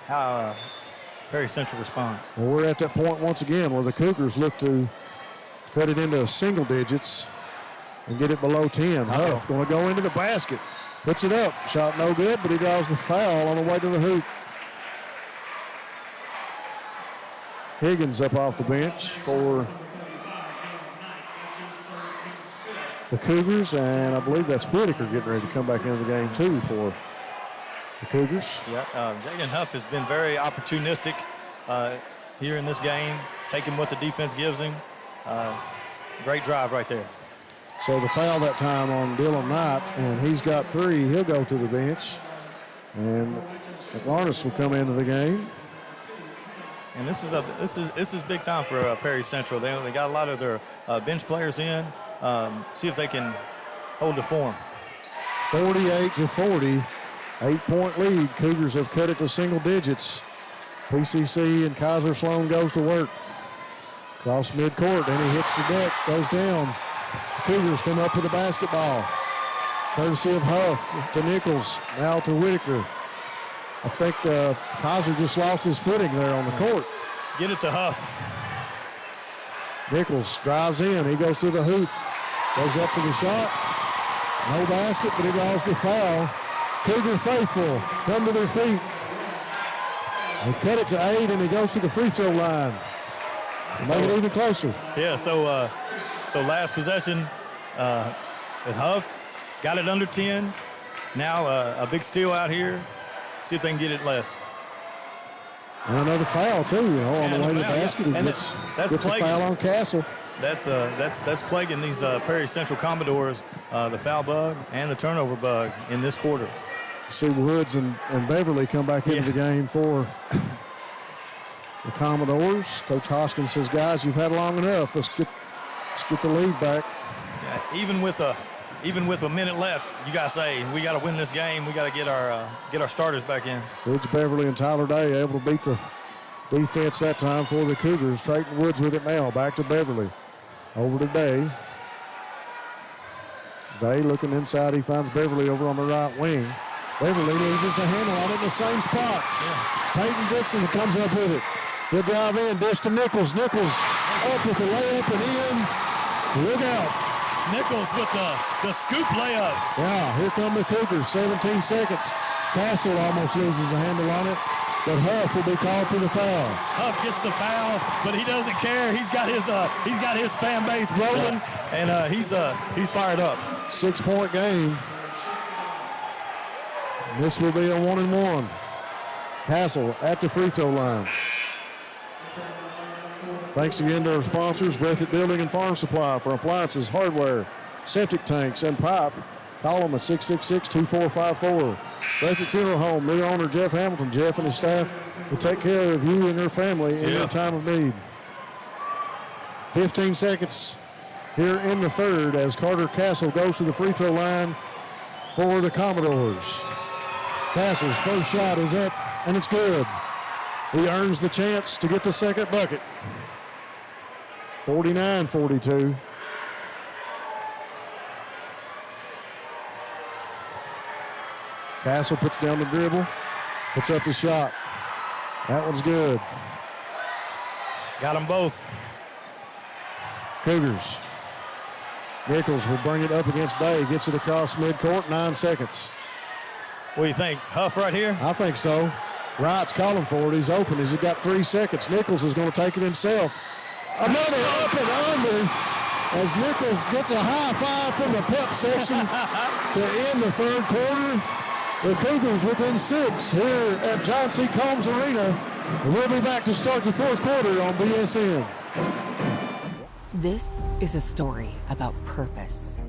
how Perry Central responds. Well, we're at that point once again where the Cougars look to cut it into single digits and get it below 10. Huff going to go into the basket. Puts it up. Shot no good, but he draws the foul on the way to the hoop. Higgins up off the bench for the Cougars, and I believe that's Whitaker getting ready to come back into the game too for the Cougars. Yeah, Jaden Huff has been very opportunistic here in this game, taking what the defense gives him. Great drive right there. So the foul that time on Dylan Knight, and he's got 3. He'll go to the bench. And McLarness will come into the game. And this is big time for Perry Central. They got a lot of their bench players in. See if they can hold the form. 48-40, 8-point lead. Cougars have cut it to single digits. PCC and Kaiser Sloan goes to work. Cross midcourt, and he hits the deck, goes down. Cougars come up with the basketball. Courtesy of Huff to Nichols, now to Whitaker. I think Kaiser just lost his footing there on the court. Get it to Huff. Nichols drives in. He goes to the hoop. Goes up to the shot. No basket, but he draws the foul. Cougar faithful come to their feet. They cut it to 8, and he goes to the free throw line. Make it even closer. Yeah, so last possession, Huff got it under 10. Now a big steal out here. See if they can get it less. And another foul too, on the way to the basket. He gets a foul on Castle. That's plaguing these Perry Central Commodores, the foul bug and the turnover bug in this quarter. You see Woods and Beverly come back into the game for the Commodores. Coach Hoskins says, guys, you've had long enough. Let's get the lead back. Yeah, even with a minute left, you got to say, we got to win this game. We got to get our starters back in. Ridge Beverly and Tyler Day able to beat the defense that time for the Cougars. Trayton Woods with it now. Back to Beverly. Over to Day. Day looking inside. He finds Beverly over on the right wing. Beverly loses a handle on it in the same spot. Yeah. Peyton Dixon comes up with it. He'll drive in, dish to Nichols. Nichols up with the layup and in. Look out. Nichols with the scoop layup. Yeah, here come the Cougars. 17 seconds. Castle almost loses a handle on it, but Huff will be called for the foul. Huff gets the foul, but he doesn't care. He's got his fan base rolling, and he's fired up. 6-point game. This will be a 1-and-1. Castle at the free throw line. Thanks again to our sponsors, Breathitt Building and Farm Supply, for appliances, hardware, septic tanks, and pipe. Call them at 666-2454. Breathitt Funeral Home, new owner Jeff Hamilton. Jeff and his staff will take care of you and your family in your time of need. 15 seconds here in the third as Carter Castle goes to the free throw line for the Commodores. Castle's first shot is up, and it's good. He earns the chance to get the second bucket. 49-42. Castle puts down the dribble, puts up the shot. That one's good. Got them both. Cougars. Nichols will bring it up against Day. Gets it across midcourt, 9 seconds. What do you think? Huff right here? I think so. Wright's calling for it. He's open. He's got 3 seconds. Nichols is going to take it himself. Another up and under as Nichols gets a high five from the pep section to end the third quarter. The Cougars within 6 here at John C. Combs Arena. We'll be back to start the fourth quarter on BSN. This is a story about purpose.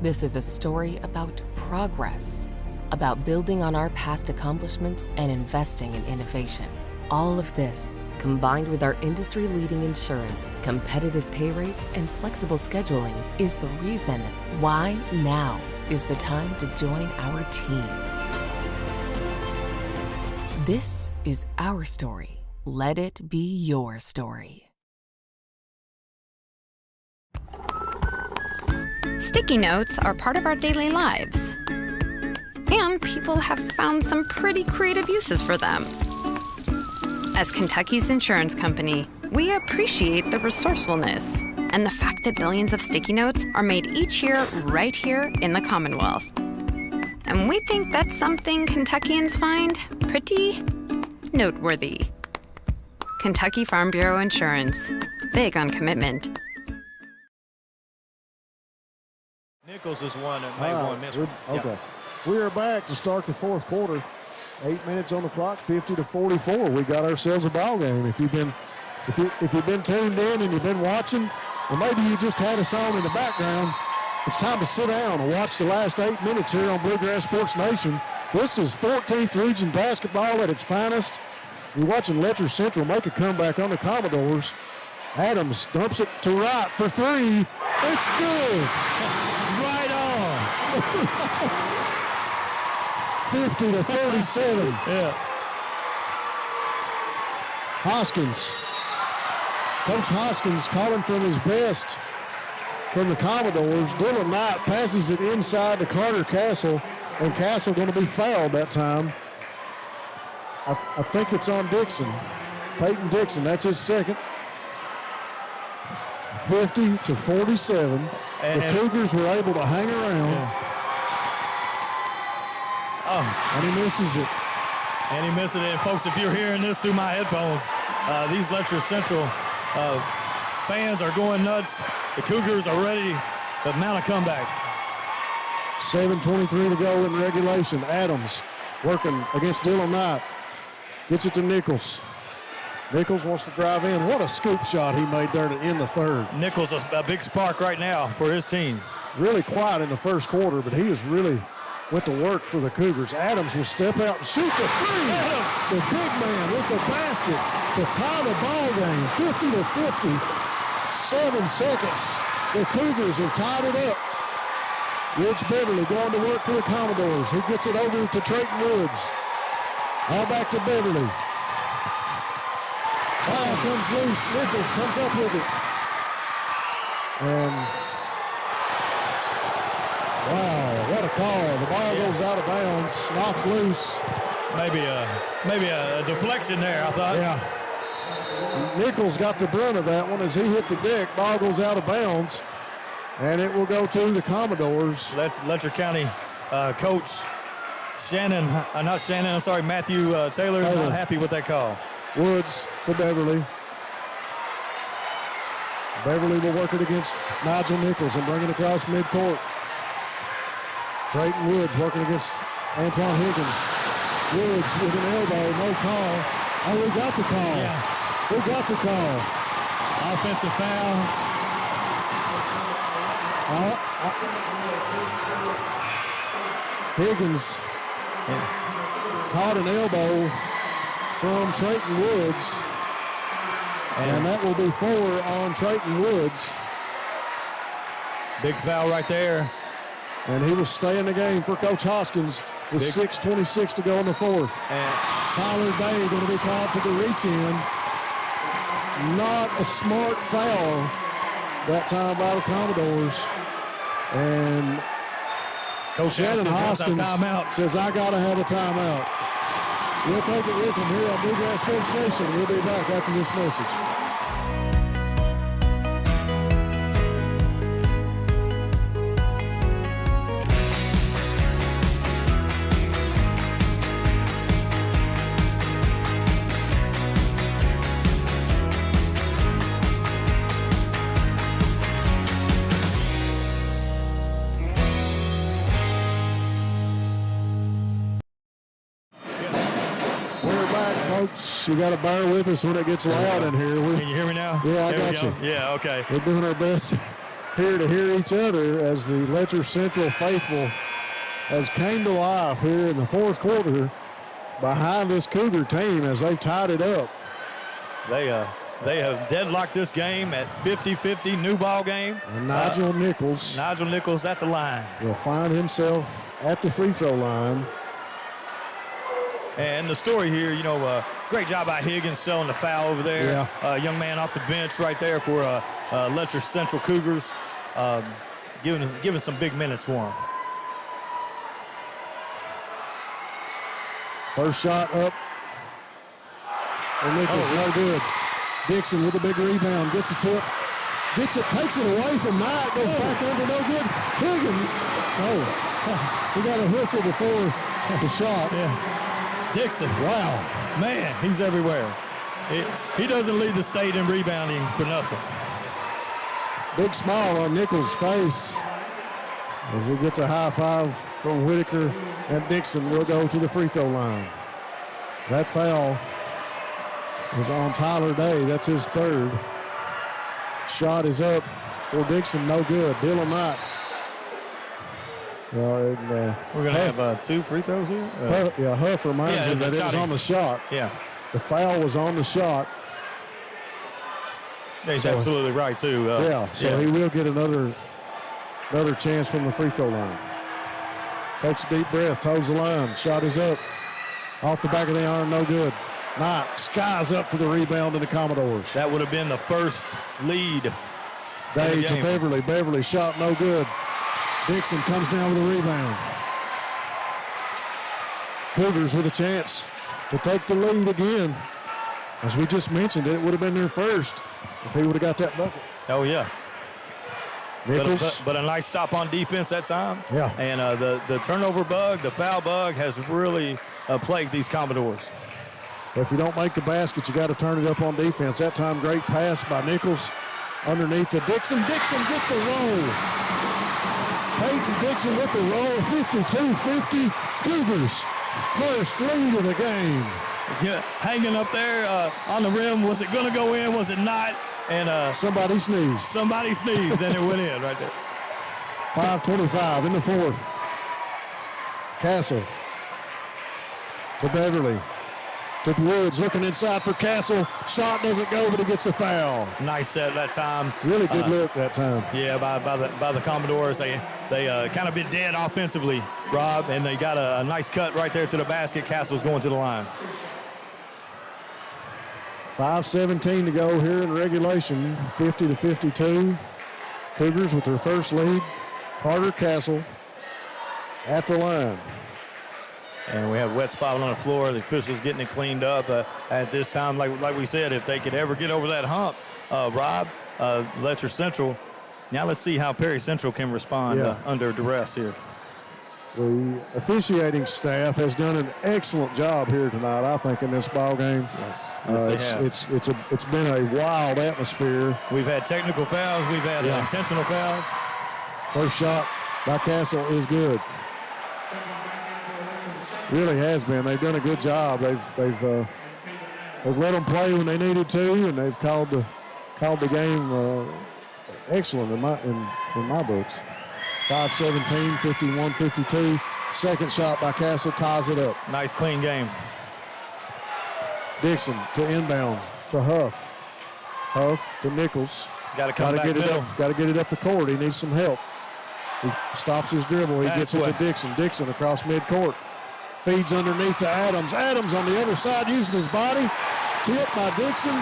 This is a story about progress, about building on our past accomplishments and investing in innovation. All of this, combined with our industry-leading insurance, competitive pay rates, and flexible scheduling, is the reason why now is the time to join our team. This is our story. Let it be your story. Sticky notes are part of our daily lives. And people have found some pretty creative uses for them. As Kentucky's insurance company, we appreciate the resourcefulness and the fact that billions of sticky notes are made each year right here in the Commonwealth. And we think that's something Kentuckians find pretty noteworthy. Kentucky Farm Bureau Insurance. Big on commitment. Nichols is one that may won this one. Okay. We are back to start the fourth quarter. 8 minutes on the clock, 50-44. We got ourselves a ball game. If you've been tuned in and you've been watching, or maybe you just had us on in the background, it's time to sit down and watch the last 8 minutes here on Bluegrass Sports Nation. This is 14th Region basketball at its finest. You're watching Letcher Central make a comeback on the Commodores. Adams dumps it to Wright for 3. It's good. Right on. 50-47. Yeah. Hoskins. Coach Hoskins calling from his best from the Commodores. Dylan Knight passes it inside to Carter Castle, and Castle going to be fouled that time. I think it's on Dixon. Peyton Dixon, that's his second. 50-47. The Cougars were able to hang around. Yeah. Oh. And he misses it. And he misses it. And folks, if you're hearing this through my headphones, these Letcher Central fans are going nuts. The Cougars are ready to mount a comeback. 7:23 to go in regulation. Adams working against Dylan Knight. Gets it to Nichols. Nichols wants to drive in. What a scoop shot he made there to end the third. Nichols is a big spark right now for his team. Really quiet in the first quarter, but he has really went to work for the Cougars. Adams will step out and shoot the 3. The big man with the basket to tie the ball game. 50-50. 7 seconds. The Cougars have tied it up. Rich Beverly going to work for the Commodores. He gets it over to Trayton Woods. All back to Beverly. Ball comes loose. Nichols comes up with it. And wow, what a call. The ball goes out of bounds, knocks loose. Maybe a deflection there, I thought. Yeah. Nichols got the brunt of that one as he hit the deck. Ball goes out of bounds, and it will go to the Commodores. Letcher County coach Matthew Taylor is not happy with that call. Woods to Beverly. Beverly will work it against Nigel Nichols and bring it across midcourt. Trayton Woods working against Antoine Higgins. Woods with an elbow, no call. Oh, we got the call. Yeah. We got the call. Offensive foul. Higgins caught an elbow from Trayton Woods. And that will be 4 on Trayton Woods. Big foul right there. And he will stay in the game for Coach Hoskins with 6:26 to go in the fourth. And Tyler Bay going to be called for the reach-in. Not a smart foul that time by the Commodores. And Coach Shannon Hoskins says, I got to have a timeout. We'll take it with him here on Bluegrass Sports Nation. We'll be back after this message. folks, you got to bear with us when it gets loud in here. Can you hear me now? Yeah, I There got we you. go. Yeah, okay. We're doing our best here to hear each other as the Letcher Central faithful has came to life here in the fourth quarter behind this Cougar team as they've tied it up. They have deadlocked this game at 50-50, new ball game. And Nigel Nichols at the line. Will find himself at the free throw line. And the story here, great job by Higgins selling the foul over there. Young man off the bench right there for Letcher Central Cougars, giving some big minutes for him. First shot up. And Nichols, no good. Dixon with a big rebound, gets a tip. Gets it, takes it away from Knight, goes back under, no good. Higgins, he got a whistle before the shot. Yeah. Dixon, wow. Man, he's everywhere. He doesn't lead the state in rebounding for nothing. Big smile on Nichols' face as he gets a high five from Whitaker, and Dixon will go to the free throw line. That foul is on Tyler Day. That's his third. Shot is up for Dixon, no good. Dylan Knight. We're going to have 2 free throws here? Huff reminds him that it was on the shot. Yeah. The foul was on the shot. He's absolutely right, too. He will get another chance from the free throw line. Takes a deep breath, toes the line. Shot is up. Off the back of the iron, no good. Knight skies up for the rebound in the Commodores. That would have been the first lead. Day to Beverly. Beverly shot no good. Dixon comes down with a rebound. Cougars with a chance to take the lead again. As we just mentioned, it would have been their first if he would have got that bucket. Oh, yeah. Nichols. But a nice stop on defense that time. Yeah. And the turnover bug, the foul bug has really plagued these Commodores. If you don't make the basket, you got to turn it up on defense. That time, great pass by Nichols underneath to Dixon. Dixon gets the roll. Peyton Dixon with the roll, 52-50. Cougars first lead of the game. Yeah, hanging up there on the rim. Was it going to go in? Was it not? And somebody sneezed. Somebody sneezed, and it went in right there. 5:25 in the fourth. Castle to Beverly. To Woods, looking inside for Castle. Shot doesn't go, but he gets a foul. Nice set that time. Really good look that time. Yeah, by the Commodores. They kind of been dead offensively, Rob, and they got a nice cut right there to the basket. Castle's going to the line. 5:17 to go here in regulation. 50-52. Cougars with their first lead. Carter Castle at the line. And we have wet spot on the floor. The officials getting it cleaned up at this time. Like we said, if they could ever get over that hump, Rob, Letcher Central. Now let's see how Perry Central can respond under duress here. The officiating staff has done an excellent job here tonight, I think, in this ball game. Yes, it's been a wild atmosphere. We've had technical fouls. We've had intentional fouls. First shot by Castle is good. Really has been. They've done a good job. They've let them play when they needed to, and they've called the game excellent in my books. 5:17, 51-52. Second shot by Castle ties it up. Nice clean game. Dixon to inbound to Huff. Huff to Nichols. Got to come back middle. Got to get it up the court. He needs some help. He stops his dribble. He gets it to Dixon. Dixon across midcourt. Feeds underneath to Adams. Adams on the other side using his body. Tip by Dixon.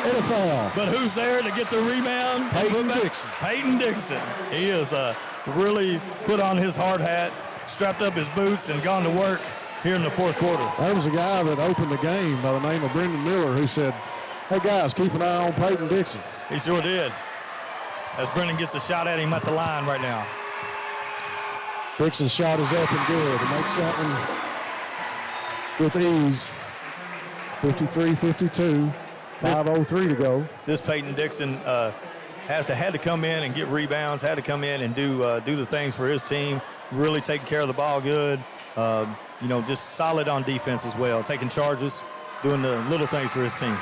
And a foul. But who's there to get the rebound? Peyton Dixon. Peyton Dixon. He has really put on his hard hat, strapped up his boots, and gone to work here in the fourth quarter. There was a guy that opened the game by the name of Brendan Miller who said, hey, guys, keep an eye on Peyton Dixon. He sure did. As Brendan gets a shot at him at the line right now. Dixon's shot is up and good. He makes that one with ease. 53-52. 5:03 to go. This Peyton Dixon had to come in and get rebounds, had to come in and do the things for his team, really taking care of the ball good. just solid on defense as well, taking charges, doing the little things for his team.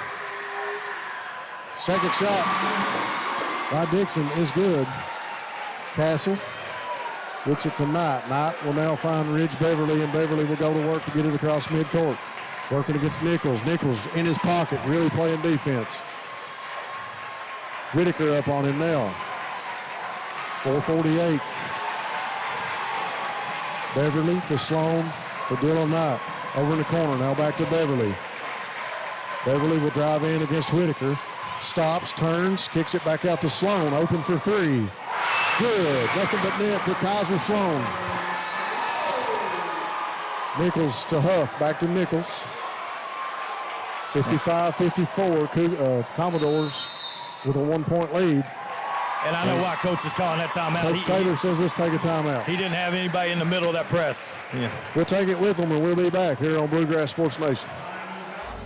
Second shot by Dixon is good. Castle gets it to Knight. Knight will now find Ridge Beverly, and Beverly will go to work to get it across midcourt. Working against Nichols. Nichols in his pocket, really playing defense. Whitaker up on him now. 4:48. Beverly to Sloan to Dylan Knight. Over in the corner, now back to Beverly. Beverly will drive in against Whitaker. Stops, turns, kicks it back out to Sloan. Open for three. Good. Nothing but net for Kaiser Sloan. Nichols to Huff. Back to Nichols. 55-54. Commodores with a 1-point lead. And I know why Coach is calling that timeout. Coach Taylor says let's take a timeout. He didn't have anybody in the middle of that press. Yeah. We'll take it with them, and we'll be back here on Bluegrass Sports Nation.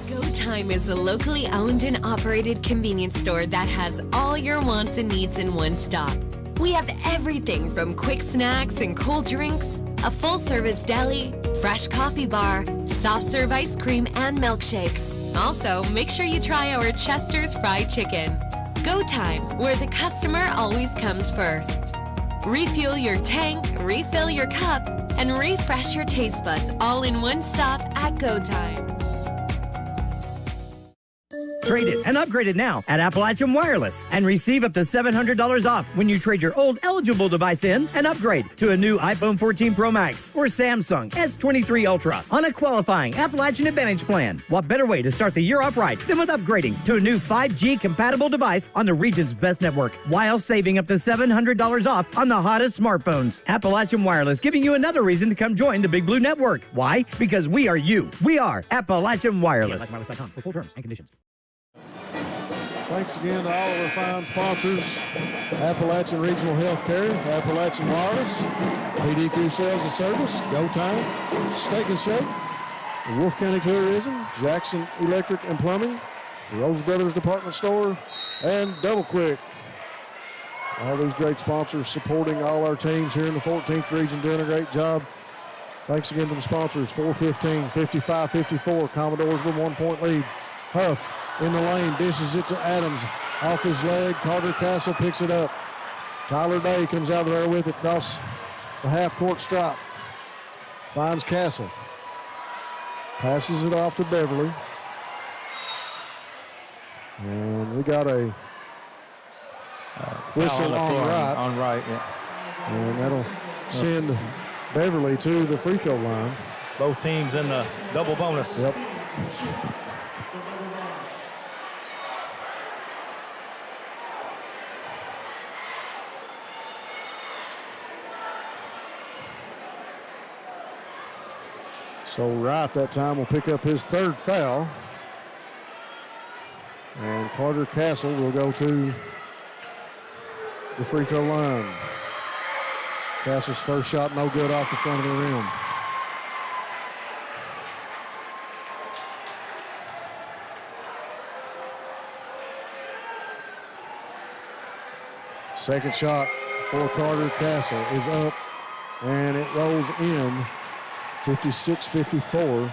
Go Time is a locally owned and operated convenience store that has all your wants and needs in one stop. We have everything from quick snacks and cold drinks, a full-service deli, fresh coffee bar, soft-serve ice cream, and milkshakes. Also, make sure you try our Chester's Fried Chicken. Go Time, where the customer always comes first. Refuel your tank, refill your cup, and refresh your taste buds all in one stop at Go Time. Trade it and upgrade it now at Appalachian Wireless and receive up to $700 off when you trade your old eligible device in and upgrade to a new iPhone 14 Pro Max or Samsung S23 Ultra on a qualifying Appalachian Advantage plan. What better way to start the year off right than with upgrading to a new 5G compatible device on the region's best network while saving up to $700 off on the hottest smartphones. Appalachian Wireless giving you another reason to come join the Big Blue Network. Why? Because we are you. We are Appalachian Wireless. Wireless.com for full terms and conditions. Thanks again to all of our fine sponsors: Appalachian Regional Healthcare, Appalachian Wireless, PDQ Sales and Service, Go Time, Steak and Shake, Wolf County Tourism, Jackson Electric and Plumbing, Rose Brothers Department Store, and Double Quick. All these great sponsors supporting all our teams here in the 14th region, doing a great job. Thanks again to the sponsors. 4:15, 55-54, Commodores with 1-point lead. Huff in the lane, dishes it to Adams. Off his leg, Carter Castle picks it up. Tyler Day comes out of there with it across the half-court stripe. Finds Castle. Passes it off to Beverly. And we got a whistle on right. On right, yeah. And that'll send Beverly to the free throw line. Both teams in the double bonus. Yep. So Wright that time will pick up his third foul. And Carter Castle will go to the free throw line. Castle's first shot no good off the front of the rim. Second shot for Carter Castle is up, and it rolls in. 56-54.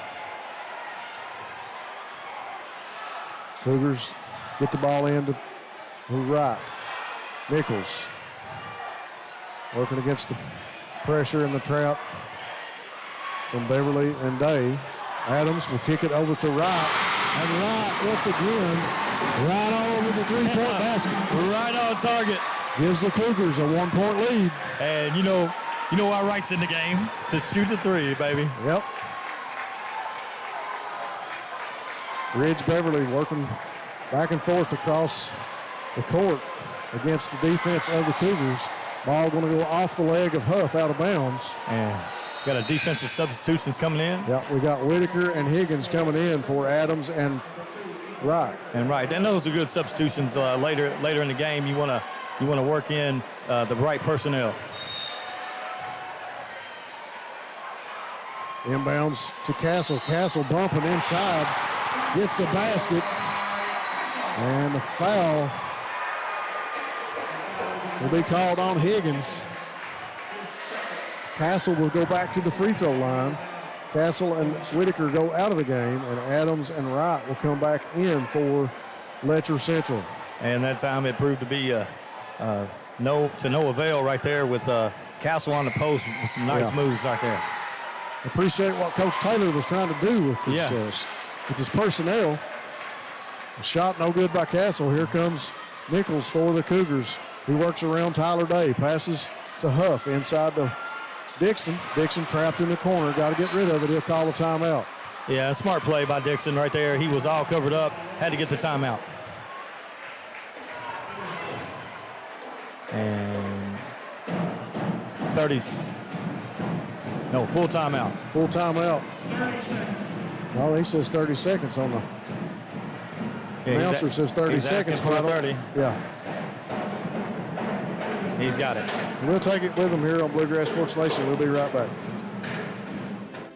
Cougars get the ball in to Wright. Nichols working against the pressure in the trap from Beverly and Day. Adams will kick it over to Wright. And Wright, once again, right all over the three-point basket. Right on target. Gives the Cougars a 1-point lead. And you know why Wright's in the game? To shoot the three, baby. Yep. Ridge Beverly working back and forth across the court against the defense of the Cougars. Ball going to go off the leg of Huff out of bounds. And got a defensive substitutions coming in. Yep, we got Whitaker and Higgins coming in for Adams and Wright. And those are good substitutions later in the game. You want to work in the right personnel. Inbounds to Castle. Castle bumping inside. Gets the basket. And the foul will be called on Higgins. Castle will go back to the free throw line. Castle and Whitaker go out of the game, and Adams and Wright will come back in for Letcher Central. And that time it proved to be no avail right there with Castle on the post with some nice moves right there. Appreciate what Coach Taylor was trying to do with his personnel. A shot no good by Castle. Here comes Nichols for the Cougars. He works around Tyler Day, passes to Huff inside to Dixon. Dixon trapped in the corner. Got to get rid of it. He'll call a timeout. Yeah, smart play by Dixon right there. He was all covered up. Had to get the timeout. And full timeout. Full timeout. 30 seconds. No, he says 30 seconds on the announcer says 30 seconds. For 30. Yeah. He's got it. We'll take it with him here on Bluegrass Sports Nation. We'll be right back.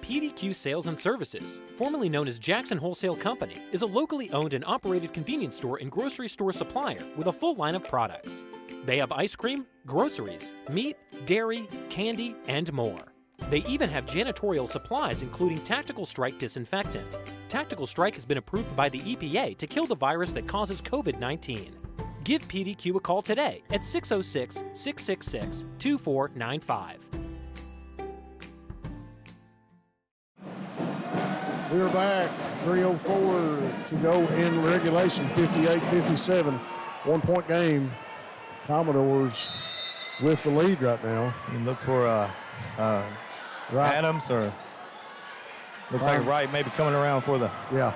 PDQ Sales and Services, formerly known as Jackson Wholesale Company, is a locally owned and operated convenience store and grocery store supplier with a full line of products. They have ice cream, groceries, meat, dairy, candy, and more. They even have janitorial supplies, including Tactical Strike disinfectant. Tactical Strike has been approved by the EPA to kill the virus that causes COVID-19. Give PDQ a call today at 606-666-2495. We're back. 3:04 to go in regulation. 58-57. 1 point game. Commodores with the lead right now. You look for Adams or looks like Wright maybe coming around for the. Yeah.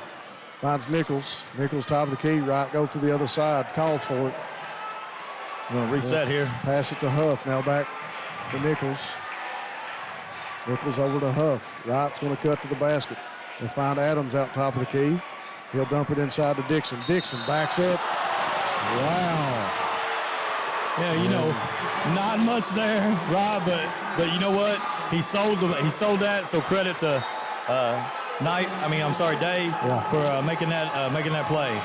Finds Nichols. Nichols top of the key. Wright goes to the other side. Calls for it. Going to reset here. Pass it to Huff. Now back to Nichols. Nichols over to Huff. Wright's going to cut to the basket. They find Adams out top of the key. He'll dump it inside to Dixon. Dixon backs up. Wow. Yeah, not much there, Rob, but you know what? He sold that. So credit to Day for making that play.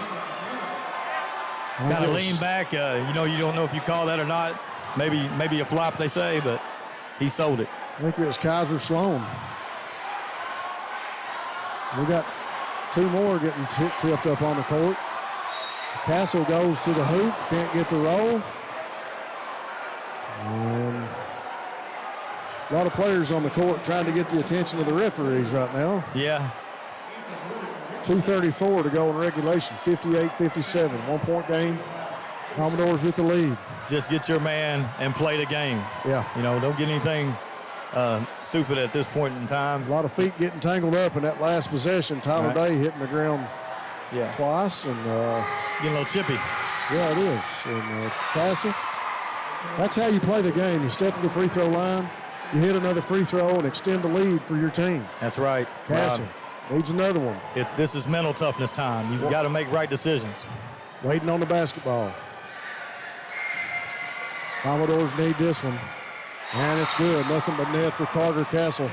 Kind of lean back. You don't know if you call that or not. Maybe a flop, they say, but he sold it. I think it was Kaiser Sloan. We got two more getting tripped up on the court. Castle goes to the hoop, can't get the roll. And a lot of players on the court trying to get the attention of the referees right now. Yeah. 2:34 to go in regulation, 58-57. 1 point game. Commodores with the lead. Just get your man and play the game. Yeah. Don't get anything stupid at this point in time. A lot of feet getting tangled up in that last possession. Tyler Day hitting the ground twice. And getting a little chippy. Yeah, it is. And Castle, that's how you play the game. You step to the free throw line, you hit another free throw and extend the lead for your team. That's right. Castle needs another one. This is mental toughness time. You've got to make right decisions. Waiting on the basketball. Commodores need this one. And it's good. Nothing but net for Carter Castle.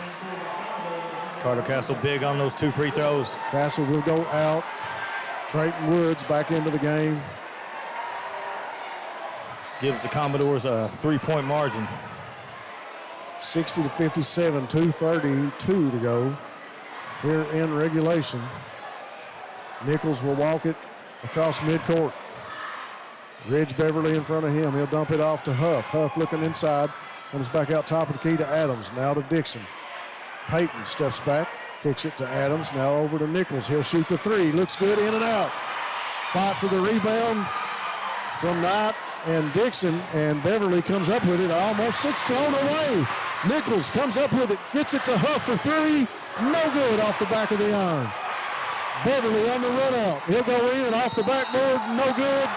Carter Castle big on those 2 free throws. Castle will go out. Trayton Woods back into the game. Gives the Commodores a 3-point margin. 60-57, 2:32 to go here in regulation. Nichols will walk it across midcourt. Ridge Beverly in front of him. He'll dump it off to Huff. Huff looking inside. Comes back out top of the key to Adams. Now to Dixon. Payton steps back. Kicks it to Adams. Now over to Nichols. He'll shoot the 3. Looks good in and out. Fight for the rebound from Knight and Dixon. And Beverly comes up with it. Almost it's thrown away. Nichols comes up with it. Gets it to Huff for 3. No good off the back of the iron. Beverly on the run out. He'll go in off the backboard. No good.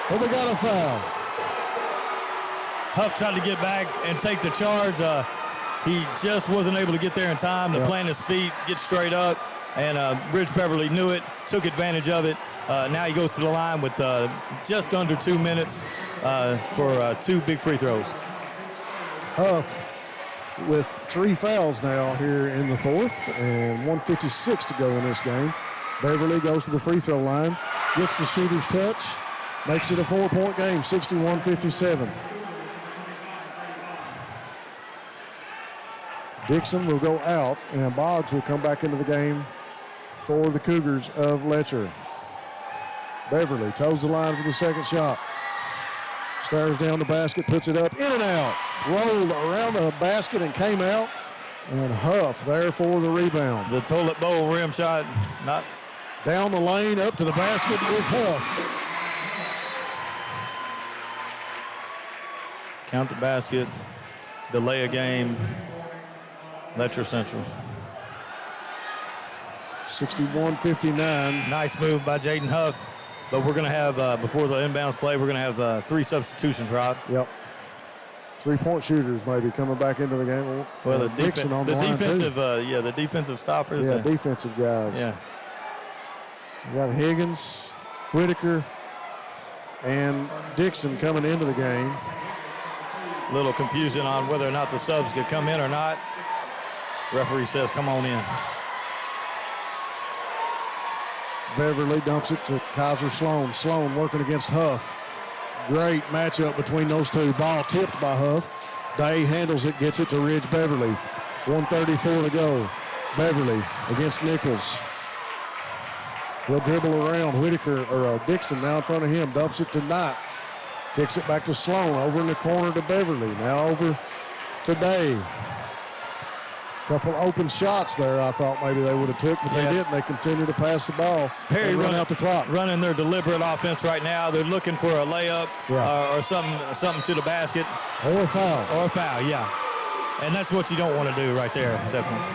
Well, they got a foul. Huff tried to get back and take the charge. He just wasn't able to get there in time to plant his feet, get straight up, and Ridge Beverly knew it, took advantage of it. Now he goes to the line with just under 2 minutes for 2 big free throws. Huff with 3 fouls now here in the 4th, and 1:56 to go in this game. Beverly goes to the free throw line, gets the shooter's touch, makes it a 4-point game, 61-57. Dixon will go out, and Boggs will come back into the game for the Cougars of Letcher. Beverly toes the line for the second shot. Stares down the basket, puts it up, in and out. Rolled around the basket and came out. And Huff there for the rebound. The toilet bowl rim shot, not down the lane, up to the basket is Huff. Count the basket, delay a game, Letcher Central. 61-59. Nice move by Jaden Huff, but we're going to have, before the inbounds play, we're going to have 3 substitutions, Rob. Yep. 3-point shooters maybe coming back into the game. Well, the Dixon on the line defensive, too. the defensive stoppers. Yeah, defensive guys. Yeah. We got Higgins, Whitaker, and Dixon coming into the game. Little confusion on whether or not the subs could come in or not. Referee says, come on in. Beverly dumps it to Kaiser Sloan. Sloan working against Huff. Great matchup between those two. Ball tipped by Huff. Day handles it, gets it to Ridge Beverly. 1:34 to go. Beverly against Nichols. He'll dribble around. Whitaker or Dixon now in front of him. Dumps it to Knight. Kicks it back to Sloan. Over in the corner to Beverly. Now over to Day. Couple open shots there I thought maybe they would have took, but they didn't. They continue to pass the ball. Perry run out the clock. Running their deliberate offense right now. They're looking for a layup or something to the basket. Or a foul. Or a foul, yeah. And that's what you don't want to do right there, definitely.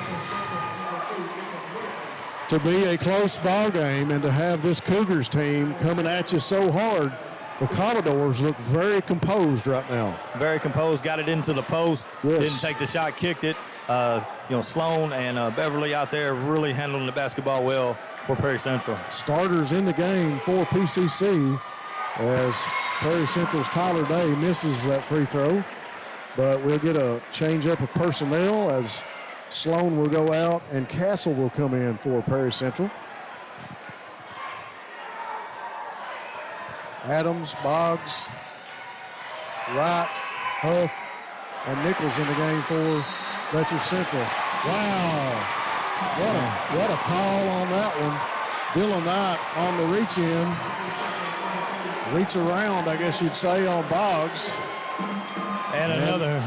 To be a close ball game and to have this Cougars team coming at you so hard, the Commodores look very composed right now. Very composed, got it into the post, didn't take the shot, kicked it. Sloan and Beverly out there really handling the basketball well for Perry Central. Starters in the game for PCC as Perry Central's Tyler Day misses that free throw. But we'll get a change up of personnel as Sloan will go out and Castle will come in for Perry Central. Adams, Boggs, Wright, Huff, and Nichols in the game for Letcher Central. Wow. What a call on that one. Dylan Knight on the reach in. Reach around, I guess you'd say, on Boggs. And another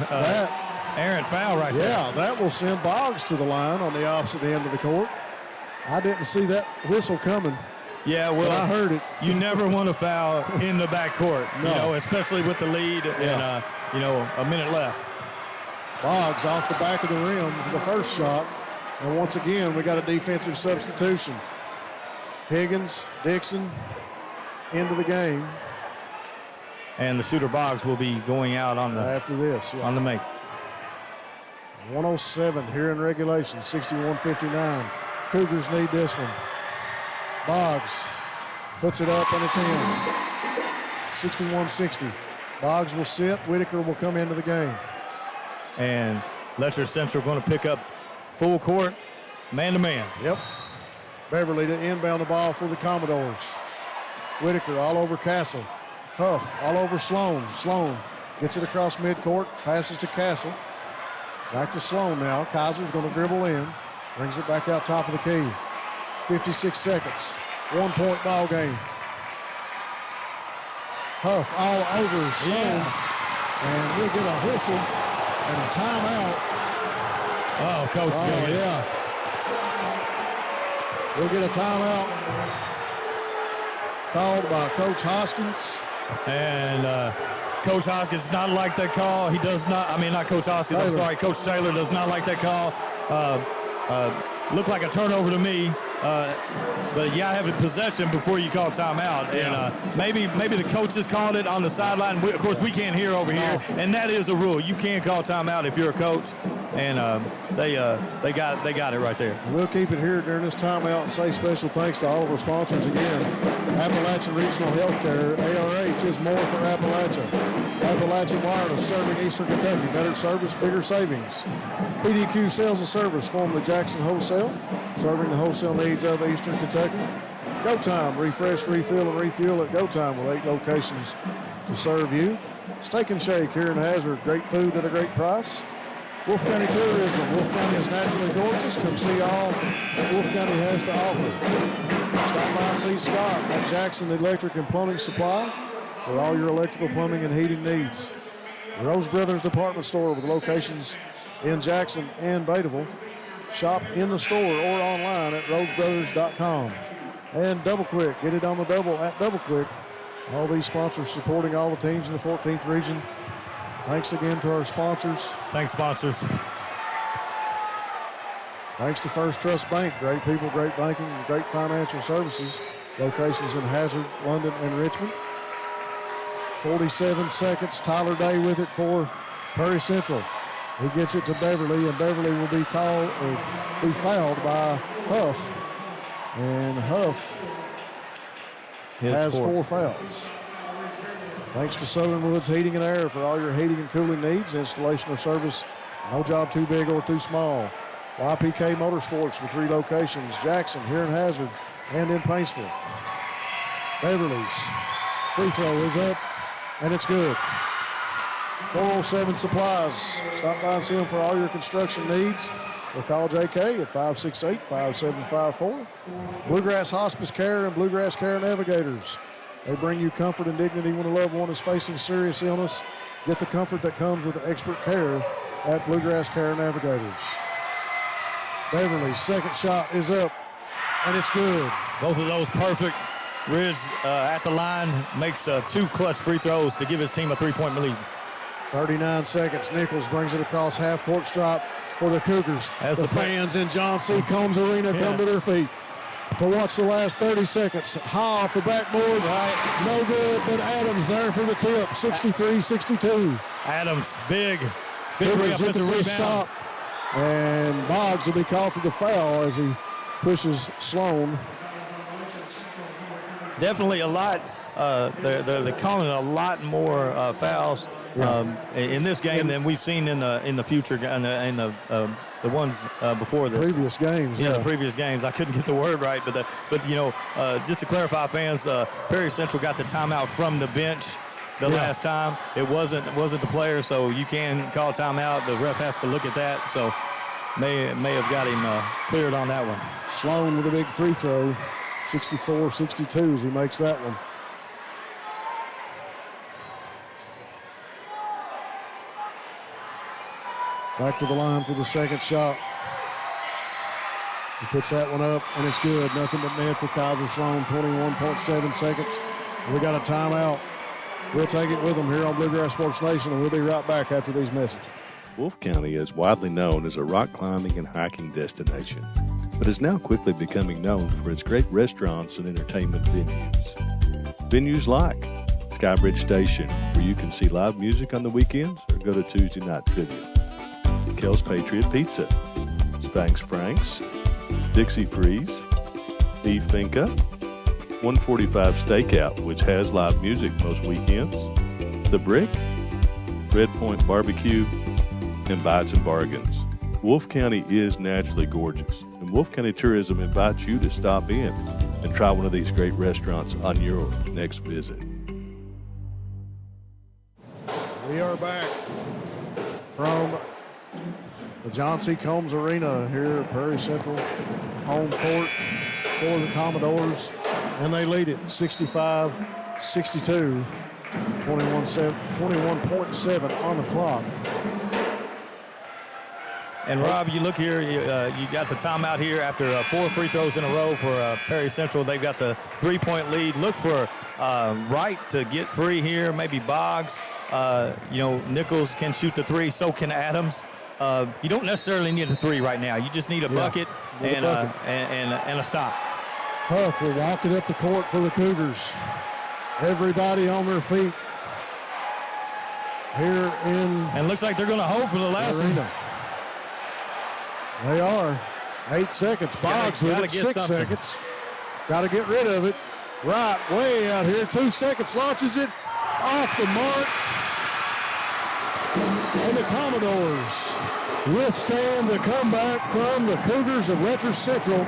errant foul right there. Yeah, that will send Boggs to the line on the opposite end of the court. I didn't see that whistle coming. Yeah, well, I heard it. You never want to foul in the backcourt, No. especially with the lead and, a minute left. Boggs off the back of the rim for the first shot. And once again, we got a defensive substitution. Higgins, Dixon into the game. And the shooter Boggs will be going out on the after this on the make. 107 here in regulation, 61-59. Cougars need this one. Boggs puts it up and it's in. 61-60. Boggs will sit. Whitaker will come into the game. And Letcher Central going to pick up full court, man-to-man. Yep. Beverly to inbound the ball for the Commodores. Whitaker all over Castle. Huff all over Sloan. Sloan gets it across midcourt, passes to Castle. Back to Sloan now. Kaiser's going to dribble in. Brings it back out top of the key. 56 seconds. 1 point ball game. Huff all over Sloan. And we'll get a whistle and a timeout. Oh, Coach. Oh, yeah. We'll get a timeout called by Coach Hoskins. And Coach Hoskins does not like that call. He does not, not Coach Hoskins, Taylor. I'm sorry. Coach Taylor does not like that call. Looked like a turnover to me. But you gotta have the possession before you call timeout. Yeah. And maybe the coaches called it on the sideline. Of course, we can't hear over here, and that is a rule. You can't call timeout if you're a coach. And they got it right there. We'll keep it here during this timeout and say special thanks to all of our sponsors again. Appalachian Regional Healthcare, ARH is more for Appalachia. Appalachian Wireless serving Eastern Kentucky. Better service, bigger savings. PDQ Sales and Service, formerly Jackson Wholesale, serving the wholesale needs of Eastern Kentucky. Go Time, refresh, refill, and refuel at Go Time with 8 locations to serve you. Steak and Shake here in Hazard, great food at a great price. Wolf County Tourism. Wolf County is naturally gorgeous. Come see all that Wolf County has to offer. Stop by and see Scott at Jackson Electric and Plumbing Supply for all your electrical, plumbing, and heating needs. Rose Brothers Department Store with locations in Jackson and Bataville. Shop in the store or online at rosebrothers.com. And Double Quick. Get it on the double at Double Quick. All these sponsors supporting all the teams in the 14th region. Thanks again to our sponsors. Thanks, sponsors. Thanks to First Trust Bank. Great people, great banking, and great financial services. Locations in Hazard, London, and Richmond. 47 seconds. Tyler Day with it for Perry Central. He gets it to Beverly, and Beverly will be called or be fouled by Huff. And Huff has 4 fouls. Thanks to Southern Woods Heating and Air for all your heating and cooling needs, installation or service, no job too big or too small. YPK Motorsports with 3 locations, Jackson, here in Hazard, and in Paintsville. Beverly's free throw is up, and it's good. 407 Supplies. Stop by and see them for all your construction needs. Or call JK at 568-5754. Bluegrass Hospice Care and Bluegrass Care Navigators. They bring you comfort and dignity when a loved one is facing serious illness. Get the comfort that comes with expert care at Bluegrass Care Navigators. Beverly's second shot is up, and it's good. Both of those perfect. Ridge at the line makes 2 clutch free throws to give his team a 3-point lead. 39 seconds. Nichols brings it across half-court stripe for the Cougars. As the fans in John C. Combs Arena come to their feet to watch the last 30 seconds. High off the backboard. No good, but Adams there for the tip. 63-62. Adams, big Cougars looking for a rebound. stop. And Boggs will be called for the foul as he pushes Sloan. Definitely a lot. They're calling a lot more fouls in this game than we've seen in the future in the ones before this. Previous games. The previous games. I couldn't get the word right, but just to clarify, fans, Perry Central got the timeout from the bench last time. It wasn't the player, so you can call timeout. The ref has to look at that, so may have got him cleared on that one. Sloan with a big free throw. 64-62 as he makes that one. Back to the line for the second shot. He puts that one up, and it's good. Nothing but net for Kaiser Sloan. 21.7 seconds. We got a timeout. We'll take it with them here on Bluegrass Sports Nation, and we'll be right back after these messages. Wolf County is widely known as a rock climbing and hiking destination, but is now quickly becoming known for its great restaurants and entertainment venues. Venues like Skybridge Station, where you can see live music on the weekends or go to Tuesday night trivia. Kel's Patriot Pizza, Spanx Frank's, Dixie Freeze, Beef Finca, 145 Stakeout, which has live music most weekends, The Brick, Red Point Barbecue, and Bites and Bargains. Wolf County is naturally gorgeous, and Wolf County Tourism invites you to stop in and try one of these great restaurants on your next visit. We are back from the John C. Combs Arena here at Prairie Central, home court for the Commodores, and they lead it 65-62, 21.7 on the clock. And Rob, you look here, you got the timeout here after 4 free throws in a row for Perry Central. They've got the 3-point lead. Look for Wright to get free here, maybe Boggs. Nichols can shoot the 3, so can Adams. You don't necessarily need a 3 right now. You just need a bucket and a stop. Huff will walk it up the court for the Cougars. Everybody on their feet here in. And looks like they're going to hold for the last one. They are. 8 seconds. Boggs with it. 6 seconds. Got to get rid of it. Right, way out here. 2 seconds. Launches it off the mark. And the Commodores withstand the comeback from the Cougars of Letcher Central.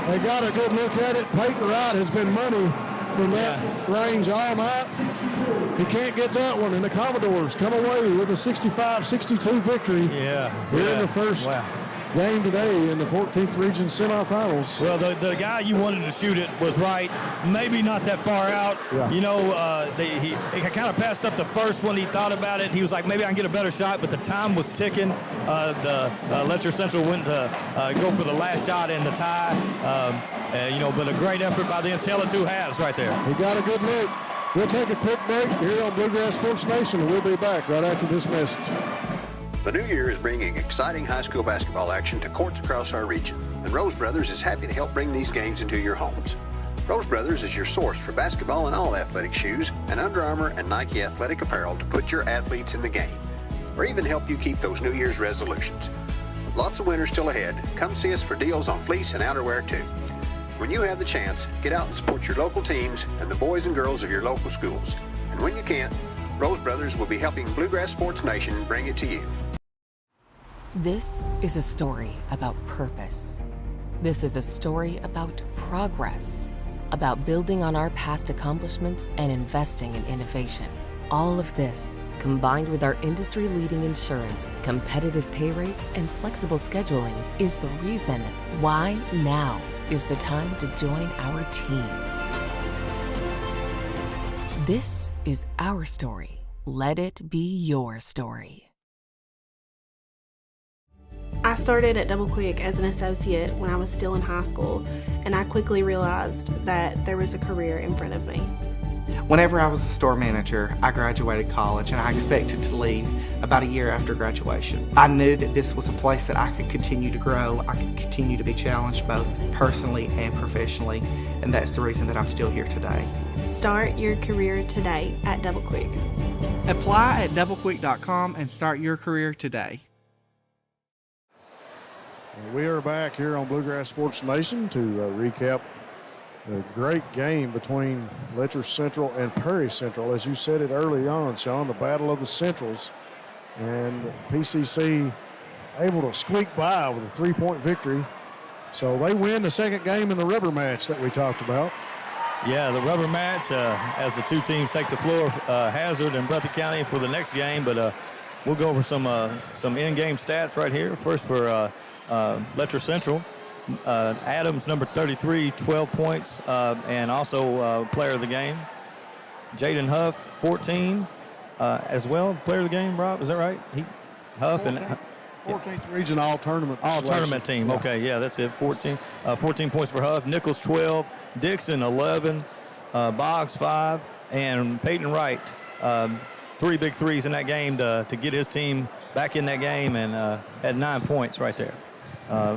They got a good look at it. Peyton Wright has been money from that range all night. He can't get that one, and the Commodores come away with a 65-62 victory here in the first game today in the 14th Region semifinals. Well, the guy you wanted to shoot it was right, maybe not that far out. Yeah. You know, he kind of passed up the first one. He thought about it. He was like, maybe I can get a better shot, but the time was ticking. The Letcher Central went to go for the last shot in the tie. You know, but a great effort by them. Tell it two halves right there. He got a good look. We'll take a quick break here on Bluegrass Sports Nation, and we'll be back right after this message. The new year is bringing exciting high school basketball action to courts across our region, and Rose Brothers is happy to help bring these games into your homes. Rose Brothers is your source for basketball and all athletic shoes and Under Armour and Nike athletic apparel to put your athletes in the game, or even help you keep those New Year's resolutions. With lots of winter still ahead, come see us for deals on fleece and outerwear too. When you have the chance, get out and support your local teams and the boys and girls of your local schools. And when you can't, Rose Brothers will be helping Bluegrass Sports Nation bring it to you. This is a story about purpose. This is a story about progress, about building on our past accomplishments and investing in innovation. All of this, combined with our industry-leading insurance, competitive pay rates, and flexible scheduling, is the reason why now is the time to join our team. This is our story. Let it be your story. I started at Double Quick as an associate when I was still in high school, and I quickly realized that there was a career in front of me. Whenever I was a store manager, I graduated college and I expected to leave about a year after graduation. I knew that this was a place that I could continue to grow, I could continue to be challenged both personally and professionally, and that's the reason that I'm still here today. Start your career today at Double Quick. Apply at doublequick.com and start your career today. We are back here on Bluegrass Sports Nation to recap a great game between Letcher Central and Perry Central. As you said it early on, Sean, the battle of the Centrals. And PCC able to squeak by with a three-point victory. So they win the second game in the rubber match that we talked about. Yeah, the rubber match as the two teams take the floor, Hazard and Breathitt County for the next game. But we'll go over some in-game stats right here. First for Letcher Central. Adams, number 33, 12 points, and also player of the game. Jaden Huff, 14, as well, player of the game, Rob, is that right? Huff 14th, and 14th Region All-Tournament. All-Tournament team, yeah. Okay, yeah, that's it, 14 points for Huff. Nichols, 12, Dixon, 11, Boggs, 5, and Peyton Wright, 3 big threes in that game to get his team back in that game, and had 9 points right there.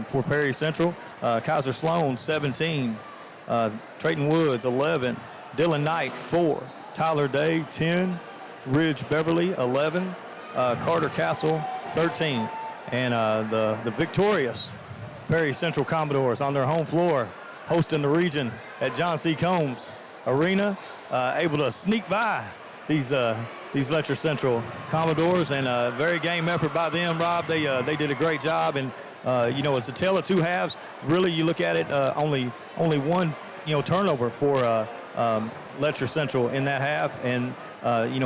For Perry Central, Kaiser Sloan, 17, Trayton Woods, 11, Dylan Knight, 4, Tyler Day, 10, Ridge Beverly, 11, Carter Castle, 13, and the victorious Perry Central Commodores on their home floor, hosting the region at John C. Combs Arena, able to sneak by these Letcher Central Commodores, and a very game effort by them, Rob. They did a great job, and you know, it's a tale of two halves. Really, you look at it, only one, turnover for Letcher Central in that half, and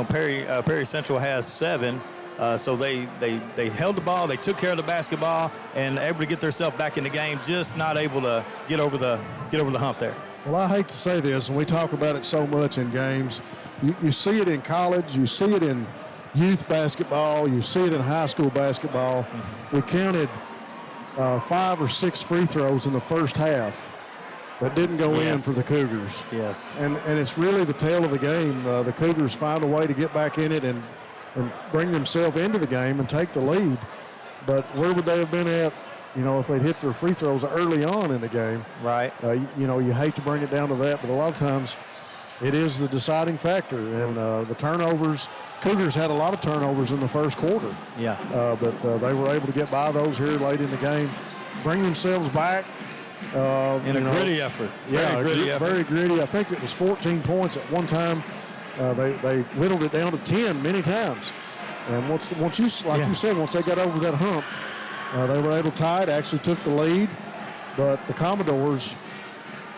Perry Central has 7. So they held the ball, they took care of the basketball, and able to get themselves back in the game. Just not able to get over the hump there. Well, I hate to say this, and we talk about it so much in games. You see it in college, you see it in youth basketball, you see it in high school basketball. Mm-hmm. We counted 5 or 6 free throws in the first half that didn't go in for the Cougars. Yes. And it's really the tale of the game. The Cougars find a way to get back in it and bring themselves into the game and take the lead. But where would they have been at, if they'd hit their free throws early on in the game? Right. You hate to bring it down to that, but a lot of times it is the deciding factor. And the turnovers, Cougars had a lot of turnovers in the first quarter. Yeah. But they were able to get by those here late in the game, bring themselves back. In a gritty effort. Yeah, very gritty. I think it was 14 points at one time. They whittled it down to 10 many times. And once you said, once they got over that hump, they were able to tie it, actually took the lead. But the Commodores,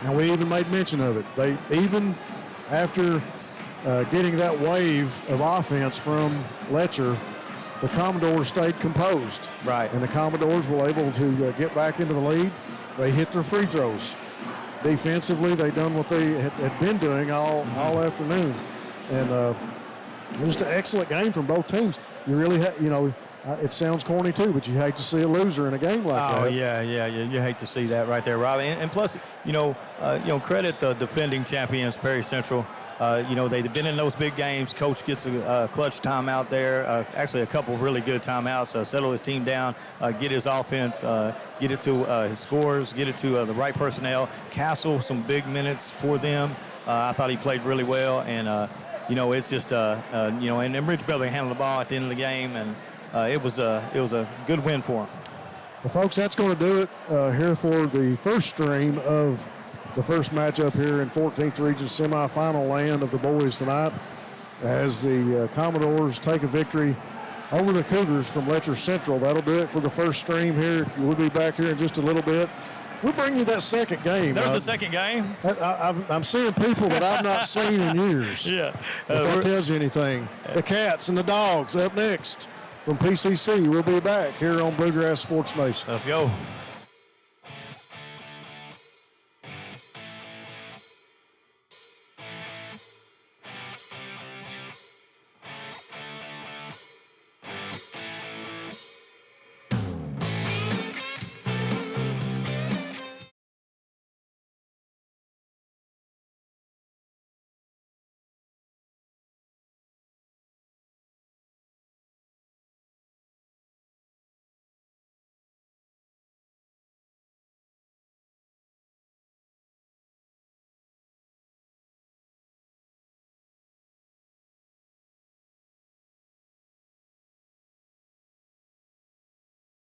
and we even made mention of it, they even after getting that wave of offense from Letcher, the Commodores stayed composed. Right. And the Commodores were able to get back into the lead. They hit their free throws. Defensively, they done what they had been doing all afternoon. And just an excellent game from both teams. You really, it sounds corny too, but you hate to see a loser in a game like that. Oh yeah, you hate to see that right there, Rob. And plus, credit the defending champions, Perry Central. They've been in those big games. Coach gets a clutch timeout there. Actually, a couple really good timeouts. Settle his team down, get his offense, get it to his scores, get it to the right personnel. Castle, some big minutes for them. I thought he played really well, and it's just and then Rich Belling handled the ball at the end of the game, and it was a good win for him. Well, folks, that's going to do it here for the first stream of the first matchup here in 14th Region semifinal land of the boys tonight, as the Commodores take a victory over the Cougars from Letcher Central. That'll do it for the first stream here. We'll be back here in just a little bit. We'll bring you that second game. There's the second game. I'm seeing people that I've not seen in years. Yeah. If that tells you anything. The Cats and the Dogs up next from PCC. We'll be back here on Bluegrass Sports Nation. Let's go.